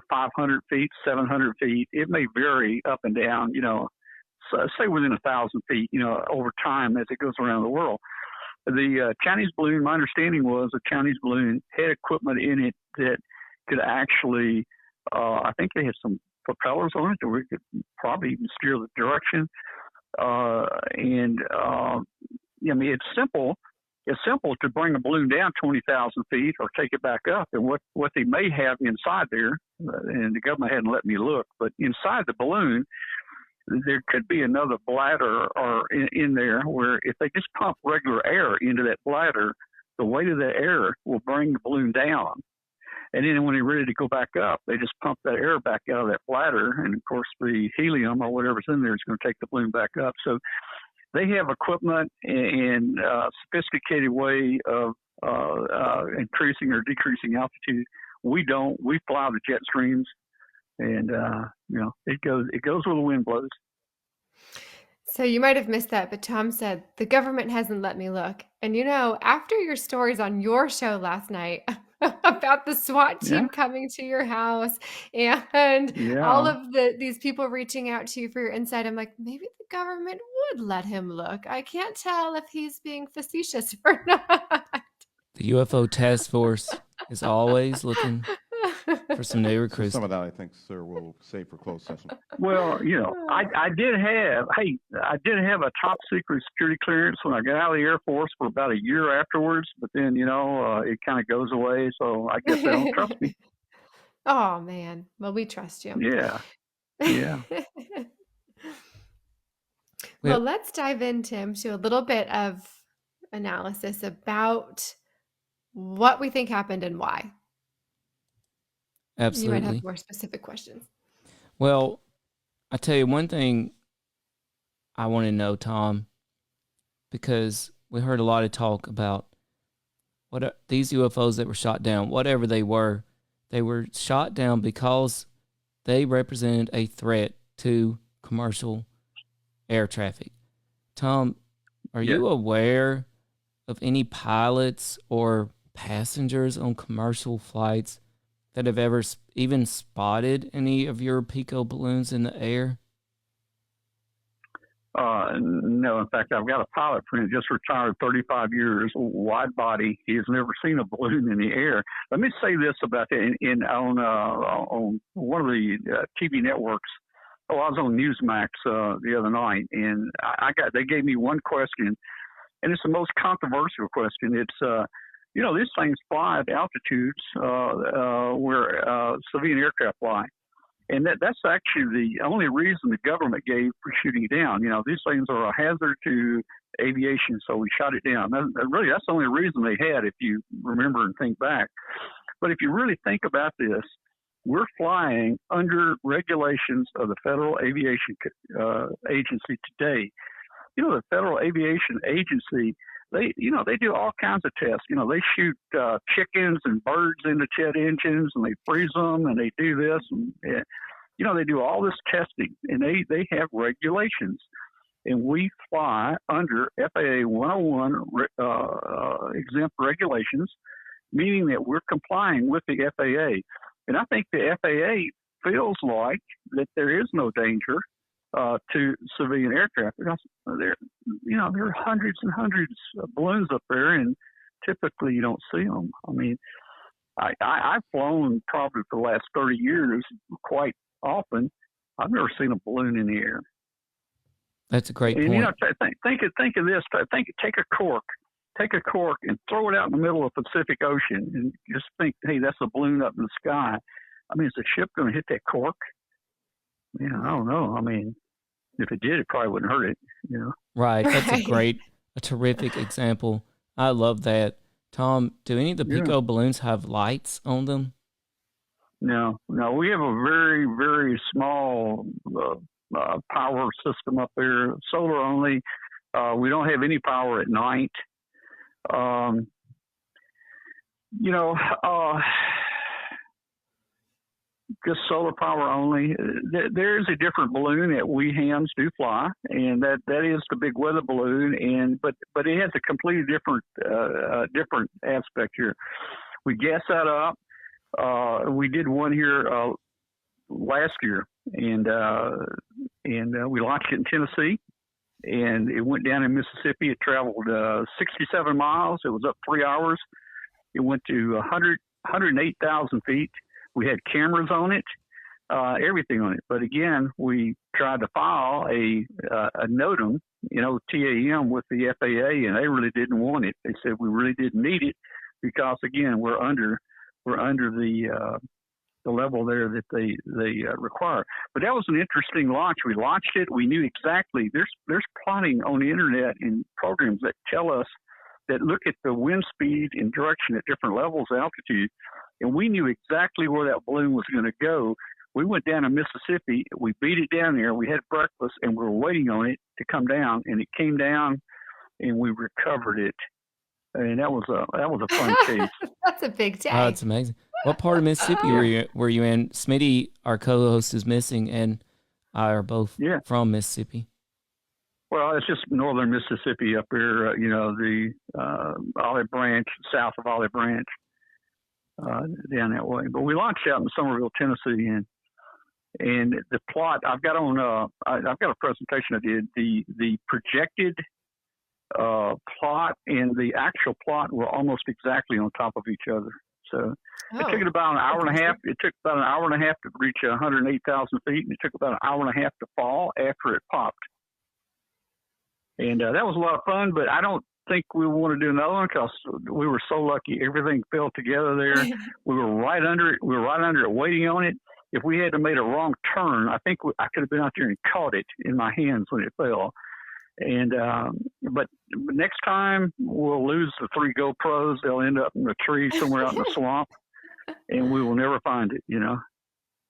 500 feet, 700 feet. It may vary up and down, say within 1,000 feet, over time as it goes around the world. The Chinese balloon, my understanding was the Chinese balloon had equipment in it that could actually, I think they had some propellers on it that we could probably even steer the direction. It's simple. It's simple to bring a balloon down 20,000 feet or take it back up. And what they may have inside there, and the government hadn't let me look, but inside the balloon, there could be another bladder or in there where if they just pump regular air into that bladder, the weight of that air will bring the balloon down. And then when they're ready to go back up, they just pump that air back out of that bladder. And, of course, the helium or whatever's in there is going to take the balloon back up. So they have equipment and a sophisticated way of increasing or decreasing altitude. We don't. We fly the jet streams. And, it goes where the wind blows. So you might have missed that, but Tom said, the government hasn't let me look. And, after your stories on your show last night about the SWAT team coming to your house and all of these people reaching out to you for your insight, I'm like, maybe the government would let him look. I can't tell if he's being facetious or not. The UFO task force is always looking for some new recruits. Some of that, I think, sir, we'll save for closed session. Well, I did have a top secret security clearance when I got out of the Air Force for about a year afterwards, but then, it kind of goes away. So I guess they don't trust me. Oh, man. Well, we trust you. Yeah. Yeah. Well, let's dive in, Tim, to a little bit of analysis about what we think happened and why. Absolutely. You might have more specific questions. Well, I tell you one thing I want to know, Tom. because we heard a lot of talk about these UFOs that were shot down, whatever they were shot down because they represented a threat to commercial air traffic. Tom, are you aware of any pilots or passengers on commercial flights that have ever even spotted any of your pico balloons in the air? No, in fact, I've got a pilot friend just retired, 35 years, wide body. He has never seen a balloon in the air. Let me say this about that. On one of the TV networks, I was on Newsmax the other night, and they gave me one question, and it's the most controversial question. It's these things fly at altitudes where civilian aircraft fly. And that's actually the only reason the government gave for shooting it down. These things are a hazard to aviation, so we shot it down. That's the only reason they had, if you remember and think back. But if you really think about this, we're flying under regulations of the Federal Aviation Agency today. The Federal Aviation Agency, they do all kinds of tests. They shoot chickens and birds into jet engines, and they freeze them, and they do this, and they do all this testing, and they have regulations, and we fly under FAA 101 exempt regulations, meaning that we're complying with the FAA. And I think the FAA feels like that there is no danger to civilian aircraft. There are hundreds and hundreds of balloons up there, and typically you don't see them. I mean, I've flown probably for the last 30 years quite often. I've never seen a balloon in the air. That's a great point. Think of this. Take a cork and throw it out in the middle of the Pacific Ocean, and just think, hey, that's a balloon up in the sky. I mean, is the ship going to hit that cork? I don't know. I mean, if it did, it probably wouldn't hurt it, Right. That's a terrific example. I love that. Tom, do any of the pico balloons have lights on them? No. We have a very, very small power system up there, solar only. We don't have any power at night. Just solar power only. There is a different balloon that we hams do fly, and that is the big weather balloon. But it has a completely different aspect here. We gas that up. We did one here last year, and we launched it in Tennessee, and it went down in Mississippi. It traveled 67 miles. It was up 3 hours. It went to 108,000 feet. We had cameras on it, everything on it. But again, we tried to file a NOTAM, TAM with the FAA, and they really didn't want it. They said we really didn't need it because, again, we're under the level there that they require. But that was an interesting launch. We launched it. We knew exactly. There's plotting on the internet and programs that tell us that look at the wind speed and direction at different levels of altitude. And we knew exactly where that balloon was going to go. We went down to Mississippi. We beat it down there. We had breakfast, and we were waiting on it to come down. And it came down, and we recovered it. And that was a fun case. That's a big day. Oh, that's amazing. What part of Mississippi were you in? Smitty, our co-host, is missing, and I are both from Mississippi. Well, it's just northern Mississippi up here. The Olive Branch, south of Olive Branch. Down that way, but we launched out in Somerville, Tennessee, and the plot I've got a presentation I did. The projected plot and the actual plot were almost exactly on top of each other. So it took it about an hour and a half. It took about an hour and a half to reach 108,000 feet, and it took about an hour and a half to fall after it popped. And that was a lot of fun, but I don't think we want to do another one because we were so lucky. Everything fell together there. We were right under it. We were right under it, waiting on it. If we had made a wrong turn, I think I could have been out there and caught it in my hands when it fell. And but next time we'll lose the 3 GoPros. They'll end up in a tree somewhere out in the swamp, and we will never find it.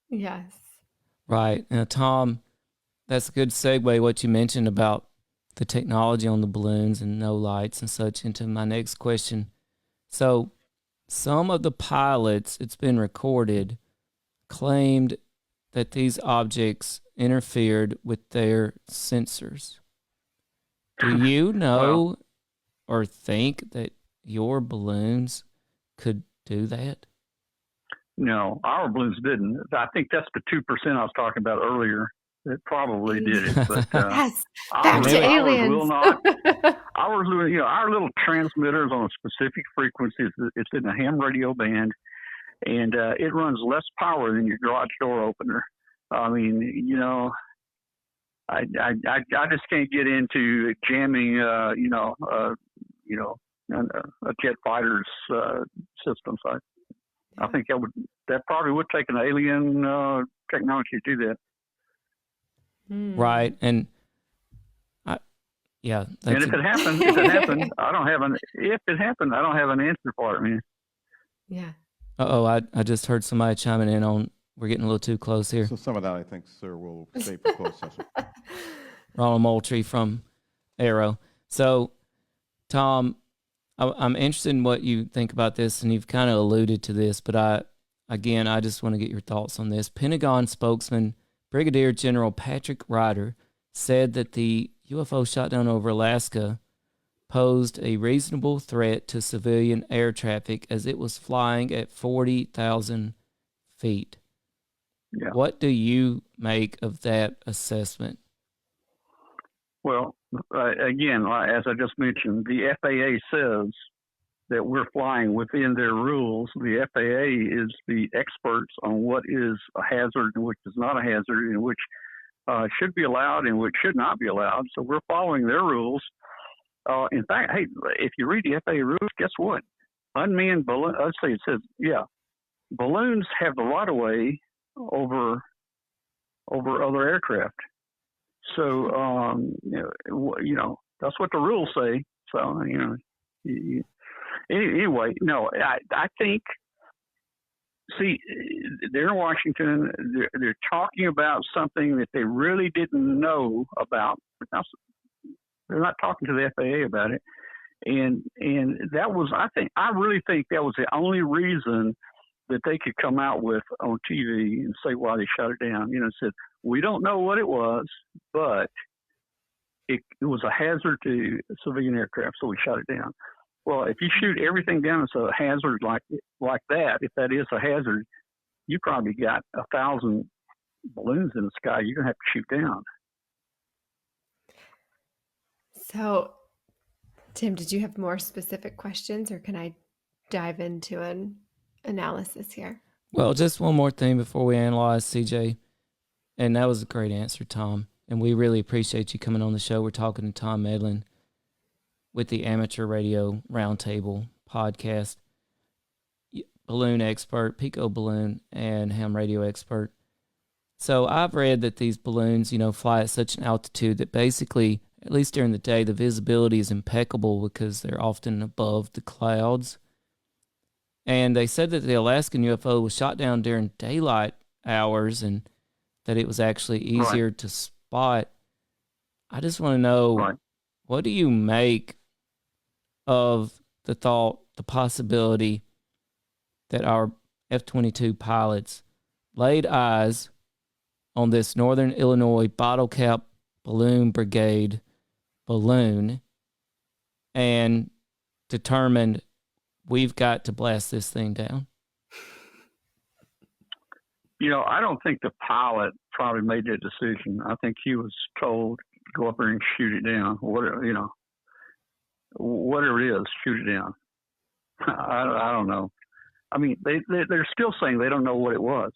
Yes. Right. Now, Tom, that's a good segue. What you mentioned about the technology on the balloons and no lights and such into my next question. So some of the pilots, it's been recorded, claimed that these objects interfered with their sensors. Do you know or think that your balloons could do that? No, our balloons didn't. I think that's the 2% I was talking about earlier. It probably did it, but Yes, back to aliens. Ours will not. Ours, our little transmitters on a specific frequency. It's in the ham radio band, and it runs less power than your garage door opener. I mean, I just can't get into jamming, a jet fighter's system. So I think that probably would take an alien technology to do that. Right, and and if it happened, I don't have an answer for it, man. Yeah. I just heard somebody chiming in on. We're getting a little too close here. So some of that, I think, sir, will save for closed session. Ronald Moultrie from Arrow. So, Tom, I'm interested in what you think about this, and you've kind of alluded to this, but I just want to get your thoughts on this. Pentagon spokesman Brigadier General Patrick Ryder said that the UFO shot down over Alaska posed a reasonable threat to civilian air traffic as it was flying at 40,000 feet. Yeah. What do you make of that assessment? Well, again, as I just mentioned, the FAA says that we're flying within their rules. The FAA is the experts on what is a hazard and which is not a hazard, and which should be allowed and which should not be allowed. So we're following their rules. In fact, hey, if you read the FAA rules, guess what? Unmanned balloon. Let's see. It says, balloons have the right of way over other aircraft. So that's what the rules say. So anyway, no, I think. See, they're in Washington. They're talking about something that they really didn't know about. They're not talking to the FAA about it, and that was, I really think that was the only reason that they could come out with on TV and say why they shut it down. Said we don't know what it was, but it was a hazard to civilian aircraft, so we shut it down. Well, if you shoot everything down as a hazard like that, if that is a hazard, you probably got 1,000 balloons in the sky you're gonna have to shoot down. So, Tim, did you have more specific questions, or can I dive into an analysis here? Well, just one more thing before we analyze, CJ, and that was a great answer, Tom, and we really appreciate you coming on the show. We're talking to Tom Medlin with the Amateur Radio Roundtable podcast, balloon expert, pico balloon, and ham radio expert. So I've read that these balloons, fly at such an altitude that basically, at least during the day, the visibility is impeccable because they're often above the clouds. And they said that the Alaskan UFO was shot down during daylight hours and that it was actually easier to spot. I just want to know, what do you make of the possibility that our F-22 pilots laid eyes on this Northern Illinois Bottlecap Balloon Brigade balloon and determined we've got to blast this thing down? I don't think the pilot probably made that decision. I think he was told to go up there and shoot it down. Whatever it is, shoot it down. I don't know. I mean, they're still saying they don't know what it was.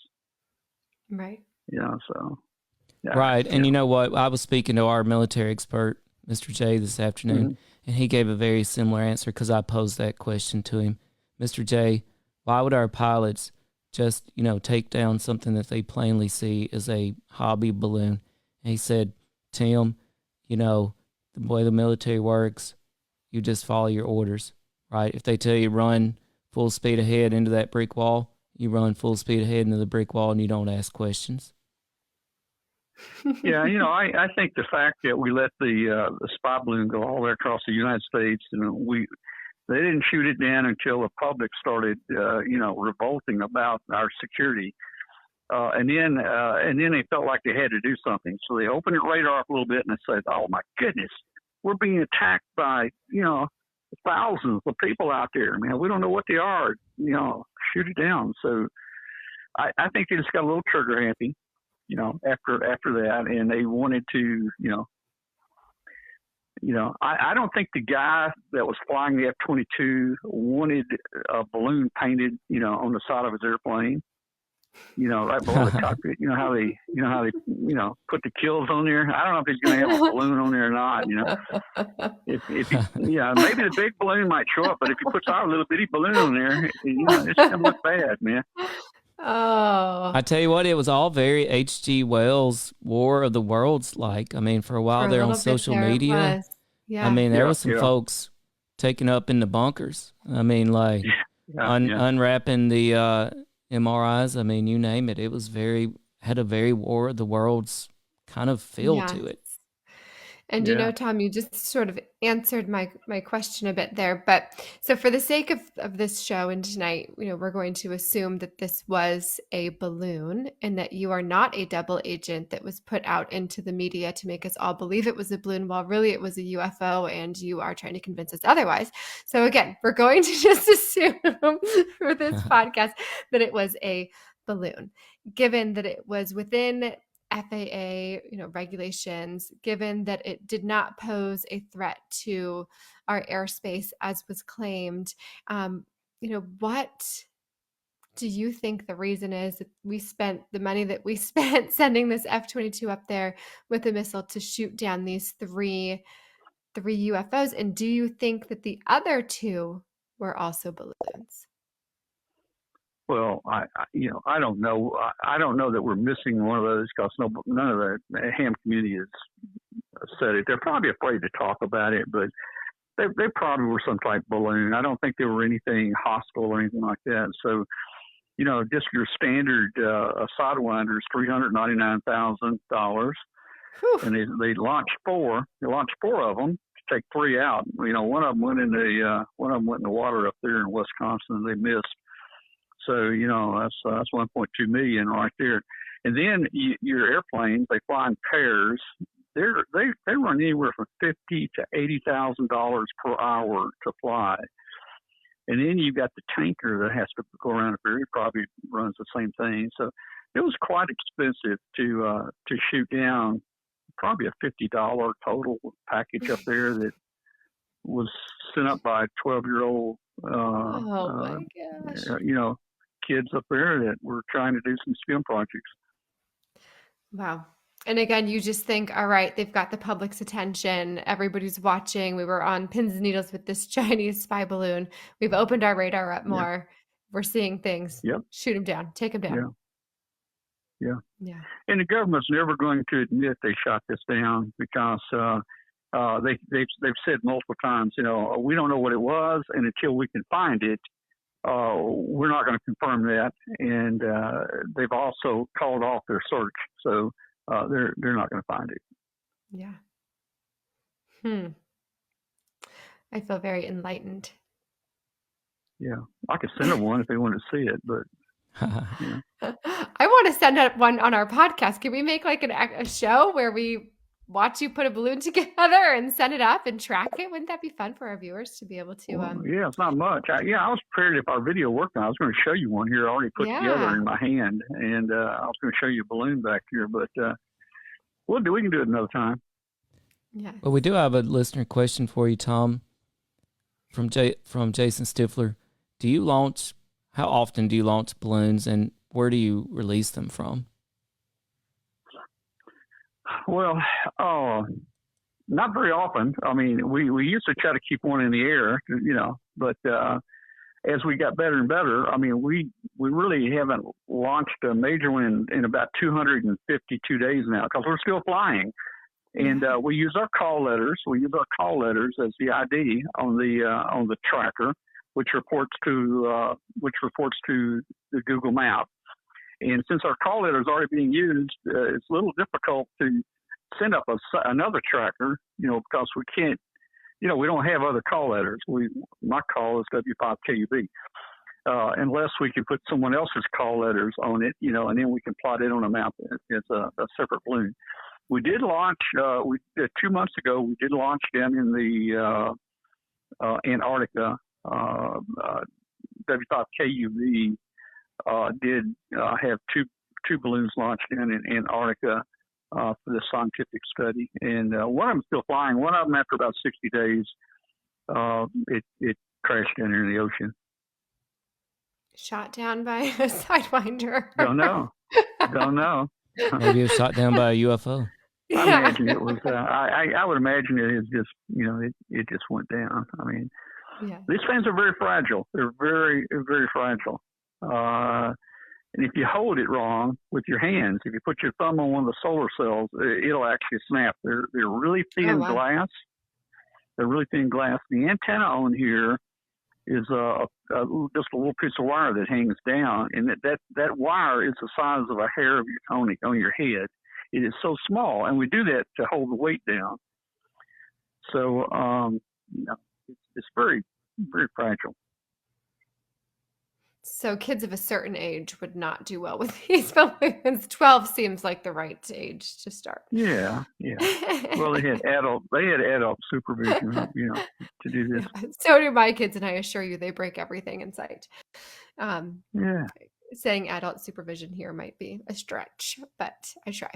Right. So. Yeah, right. And you know what? I was speaking to our military expert, Mr. J, this afternoon, and he gave a very similar answer because I posed that question to him. Mr. J, why would our pilots just, take down something that they plainly see as a hobby balloon? And he said, Tim, the way the military works, you just follow your orders, right? If they tell you run full speed ahead into that brick wall, you run full speed ahead into the brick wall and you don't ask questions. Yeah, I think the fact that we let the spy balloon go all the way across the United States, and they didn't shoot it down until the public started, revolting about our security. And then they felt like they had to do something. So they opened the radar up a little bit and they said, oh, my goodness, we're being attacked by, thousands of people out there. Man, we don't know what they are. Shoot it down. So I think they just got a little trigger happy, after that. And they wanted to, I don't think the guy that was flying the F-22 wanted a balloon painted, on the side of his airplane. Right below the cockpit. How they put the kills on there. I don't know if he's going to have a balloon on there or not. If maybe the big balloon might show up, but if he puts our little bitty balloon on there, it's going to look bad, man. Oh, I tell you what, it was all very H.G. Wells' War of the Worlds like. I mean, for a while there on social media. Yeah. I mean, there was some folks taken up in the bunkers. I mean, like unwrapping the MRIs. I mean, you name it. It was had a very War of the Worlds kind of feel to it. And Tom, you just sort of answered my question a bit there. But so for the sake of this show and tonight, we're going to assume that this was a balloon and that you are not a double agent that was put out into the media to make us all believe it was a balloon while really it was a UFO and you are trying to convince us otherwise. So again, we're going to just assume for this podcast that it was a balloon, given that it was within FAA, regulations, given that it did not pose a threat to our airspace as was claimed. What do you think the reason is that we spent the money that we spent sending this F-22 up there with a missile to shoot down these three UFOs? And do you think that the other two were also balloons? Well, I don't know. I don't know that we're missing one of those because none of the ham community has said it. They're probably afraid to talk about it, but they probably were some type of balloon. I don't think they were anything hostile or anything like that. So, just your standard Sidewinder is $399,000, and they launched four. They launched four of them to take three out. One of them went in the water up there in Wisconsin, and they missed. So, that's 1.2 million right there. And then your airplanes, they fly in pairs. They run anywhere from $50,000 to $80,000 per hour to fly. And then you've got the tanker that has to go around up there. It probably runs the same thing. So it was quite expensive to shoot down probably a $50 total package up there that was sent up by a 12-year-old, my gosh. Kids up there that were trying to do some STEM projects. Wow. And again, you just think, all right, they've got the public's attention. Everybody's watching. We were on pins and needles with this Chinese spy balloon. We've opened our radar up more. Yeah. We're seeing things. Yep. Shoot them down. Take them down. Yeah. And the government's never going to admit they shot this down because they've said multiple times, we don't know what it was, and until we can find it, we're not going to confirm that. And they've also called off their search, so they're not going to find it. Yeah. I feel very enlightened. Yeah, I could send them one if they want to see it, but. I want to send up one on our podcast. Can we make like a show where we watch you put a balloon together and send it up and track it? Wouldn't that be fun for our viewers to be able to? Yeah, it's not much. I was prepared if our video worked. I was going to show you one here already put together in my hand, and I was going to show you a balloon back here, but we can do it another time. Yeah. Well, we do have a listener question for you, Tom, from Jason Stifler. How often do you launch balloons, and where do you release them from? Well, not very often. I mean, we used to try to keep one in the air, but as we got better and better, I mean, we really haven't launched a major one in about 252 days now because we're still flying. And we use our call letters. We use our call letters as the ID on the tracker, which reports to the Google map. And since our call letter is already being used, it's a little difficult to send up another tracker, because we can't, we don't have other call letters. My call is W5KUB. Unless we can put someone else's call letters on it, and then we can plot it on a map as a separate balloon. We did launch, 2 months ago, we did launch down in the Antarctica. W5KUV did have two balloons launched down in Antarctica for the scientific study. And one of them still flying. One of them, after about 60 days, it crashed down in the ocean. Shot down by a Sidewinder. Don't know. Maybe it was shot down by a UFO. I imagine it was. I would imagine it is just. It just went down. I mean, these things are very fragile. They're very, very fragile. And if you hold it wrong with your hands, if you put your thumb on one of the solar cells, it'll actually snap. They're really thin glass. They're really thin glass. The antenna on here is just a little piece of wire that hangs down, and that wire is the size of a hair of on your head. It is so small, and we do that to hold the weight down. So, it's very, very fragile. So kids of a certain age would not do well with these balloons. 12 seems like the right age to start. Yeah. Well, they had adult supervision, to do this. So do my kids, and I assure you, they break everything in sight. Saying adult supervision here might be a stretch, but I try.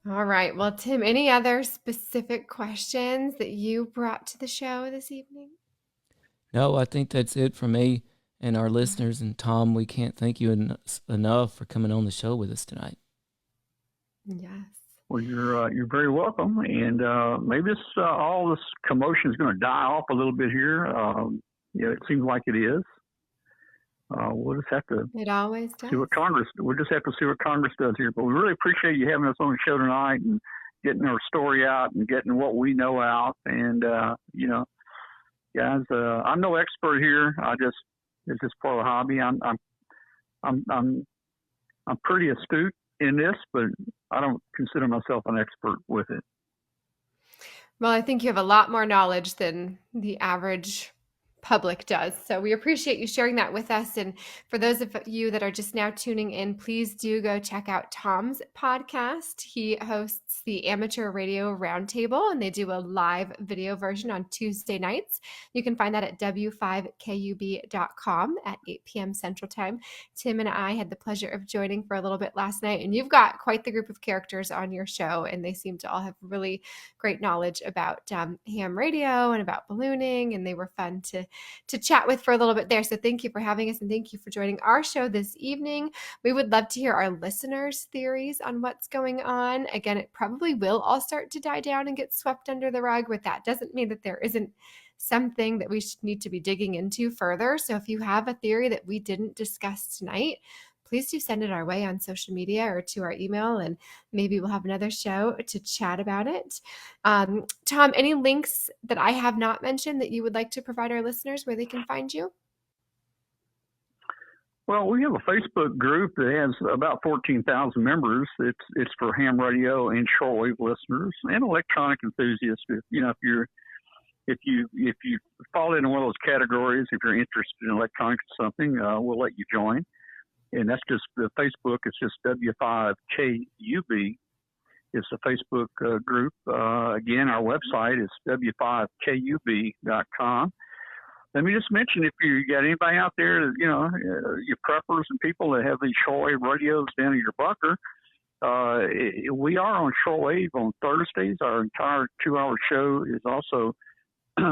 All right. Well, Tim, any other specific questions that you brought to the show this evening? No, I think that's it for me and our listeners. And Tom, we can't thank you enough for coming on the show with us tonight. Yes. Well, you're very welcome. And maybe all this commotion is going to die off a little bit here. It seems like it is. We'll just have to. It always does. See what Congress. We'll just have to see what Congress does here. But we really appreciate you having us on the show tonight and getting our story out and getting what we know out. And guys, I'm no expert here. It's just part of the hobby. I'm pretty astute in this, but I don't consider myself an expert with it. Well, I think you have a lot more knowledge than the average public does. So we appreciate you sharing that with us. And for those of you that are just now tuning in, please do go check out Tom's podcast. He hosts the Amateur Radio Roundtable, and they do a live video version on Tuesday nights. You can find that at w5kub.com at 8 p.m. Central Time. Tim and I had the pleasure of joining for a little bit last night, and you've got quite the group of characters on your show, and they seem to all have really great knowledge about ham radio and about ballooning, and they were fun to chat with for a little bit there. So thank you for having us, and thank you for joining our show this evening. We would love to hear our listeners' theories on what's going on. Again, it probably will all start to die down and get swept under the rug, but that doesn't mean that there isn't something that we need to be digging into further. So if you have a theory that we didn't discuss tonight, please do send it our way on social media or to our email, and maybe we'll have another show to chat about it. Tom, any links that I have not mentioned that you would like to provide our listeners where they can find you? Well, we have a Facebook group that has about 14,000 members. It's for ham radio and shortwave listeners and electronic enthusiasts. If you fall into one of those categories, if you're interested in electronics or something, we'll let you join. And that's just the Facebook. It's just W5KUB. It's a Facebook group. Again, our website is w5kub.com. Let me just mention, if you got anybody out there, your preppers and people that have these shortwave radios down in your bunker, we are on shortwave on Thursdays. Our entire 2-hour show is also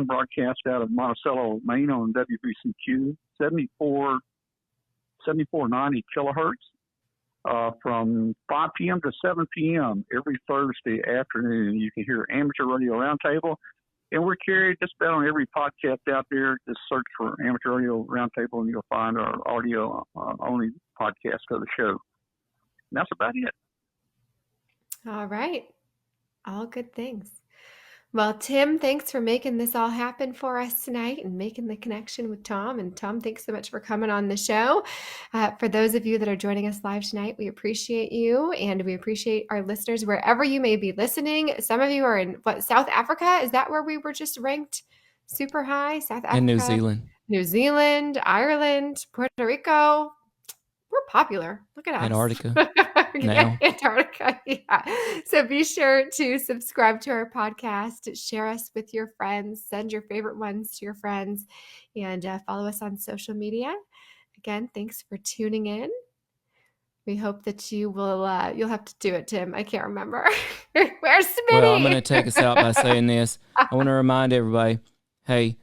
broadcast out of Monticello, Maine on WBCQ 7490 kilohertz from 5 p.m. to 7 p.m. every Thursday afternoon. You can hear Amateur Radio Roundtable, and we're carried just about on every podcast out there. Just search for Amateur Radio Roundtable, and you'll find our audio-only podcast of the show. And that's about it. All right. All good things. Well, Tim, thanks for making this all happen for us tonight and making the connection with Tom. And Tom, thanks so much for coming on the show. For those of you that are joining us live tonight, we appreciate you, and we appreciate our listeners wherever you may be listening. Some of you are in South Africa? Is that where we were just ranked super high? South Africa, and New Zealand, Ireland, Puerto Rico. We're popular. Look at us. Antarctica. Yeah, Antarctica. Yeah. So be sure to subscribe to our podcast, share us with your friends, send your favorite ones to your friends, and follow us on social media. Again, thanks for tuning in. We hope that you will, you'll have to do it, Tim. I can't remember. Where's Smitty? Well, I'm going to take us out by saying this. I want to remind everybody, hey,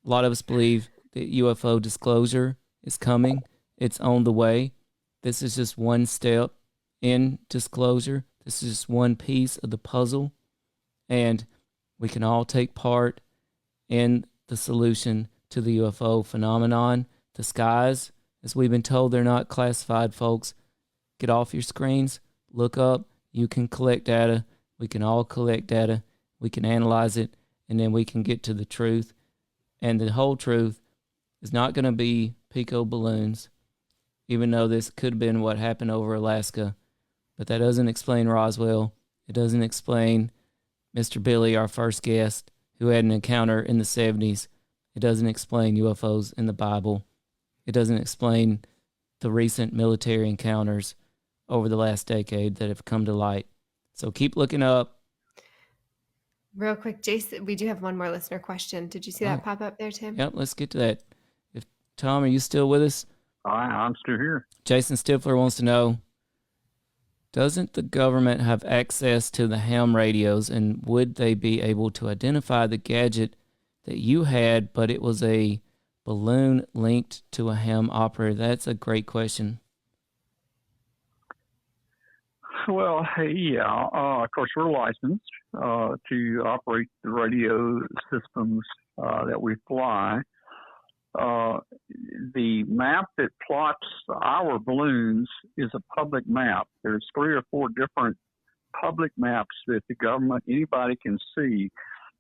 a lot of us believe that UFO disclosure is coming. It's on the way. This is just one step in disclosure. This is just one piece of the puzzle, and we can all take part in the solution to the UFO phenomenon. The skies, as we've been told, they're not classified, folks. Get off your screens, look up. You can collect data. We can all collect data. We can analyze it, and then we can get to the truth. And the whole truth is not going to be pico balloons, even though this could have been what happened over Alaska. But that doesn't explain Roswell. It doesn't explain Mr. Billy, our first guest, who had an encounter in the 70s. It doesn't explain UFOs in the Bible. It doesn't explain the recent military encounters over the last decade that have come to light. So keep looking up. Real quick, Jason, we do have one more listener question. Did you see that pop up there, Tim? Yep, let's get to that. Tom, are you still with us? I'm still here. Jason Stifler wants to know, doesn't the government have access to the ham radios, and would they be able to identify the gadget that you had, but it was a balloon linked to a ham operator? That's a great question. Well, yeah. Of course, we're licensed to operate the radio systems that we fly. The map that plots our balloons is a public map. There's 3 or 4 different public maps that the government, anybody can see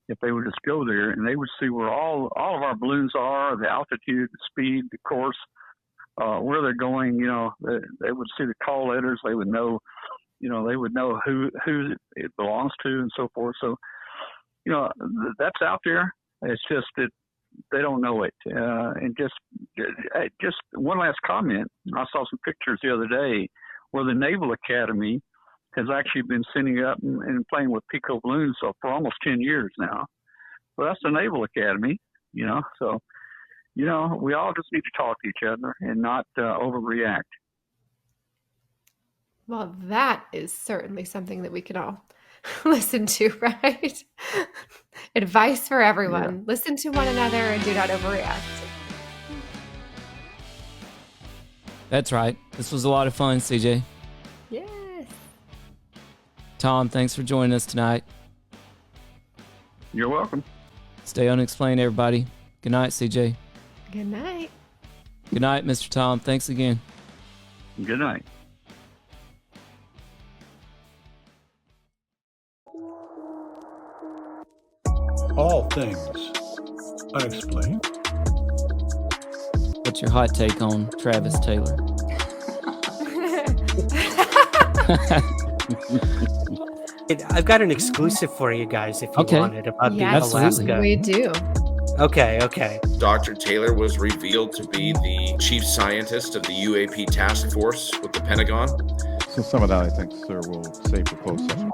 if they would just go there, and they would see where all of our balloons are, the altitude, the speed, the course, where they're going. They would see the call letters. They would know, they would know who it belongs to and so forth. So, that's out there. It's just that they don't know it. And just one last comment. I saw some pictures the other day where the Naval Academy has actually been sending up and playing with pico balloons for almost 10 years now. Well, that's the Naval Academy, So, we all just need to talk to each other and not overreact. Well, that is certainly something that we can all listen to, right? Advice for everyone. Yeah. Listen to one another and do not overreact. That's right. This was a lot of fun, CJ. Yes. Tom, thanks for joining us tonight. You're welcome. Stay unexplained, everybody. Good night, CJ. Good night. Good night, Mr. Tom. Thanks again. Good night. All things unexplained. What's your hot take on Travis Taylor? I've got an exclusive for you guys if you want it about the Alaska. We do. Okay. Dr. Taylor was revealed to be the chief scientist of the UAP task force with the Pentagon. So some of that, I think, sir, we'll save for closed session.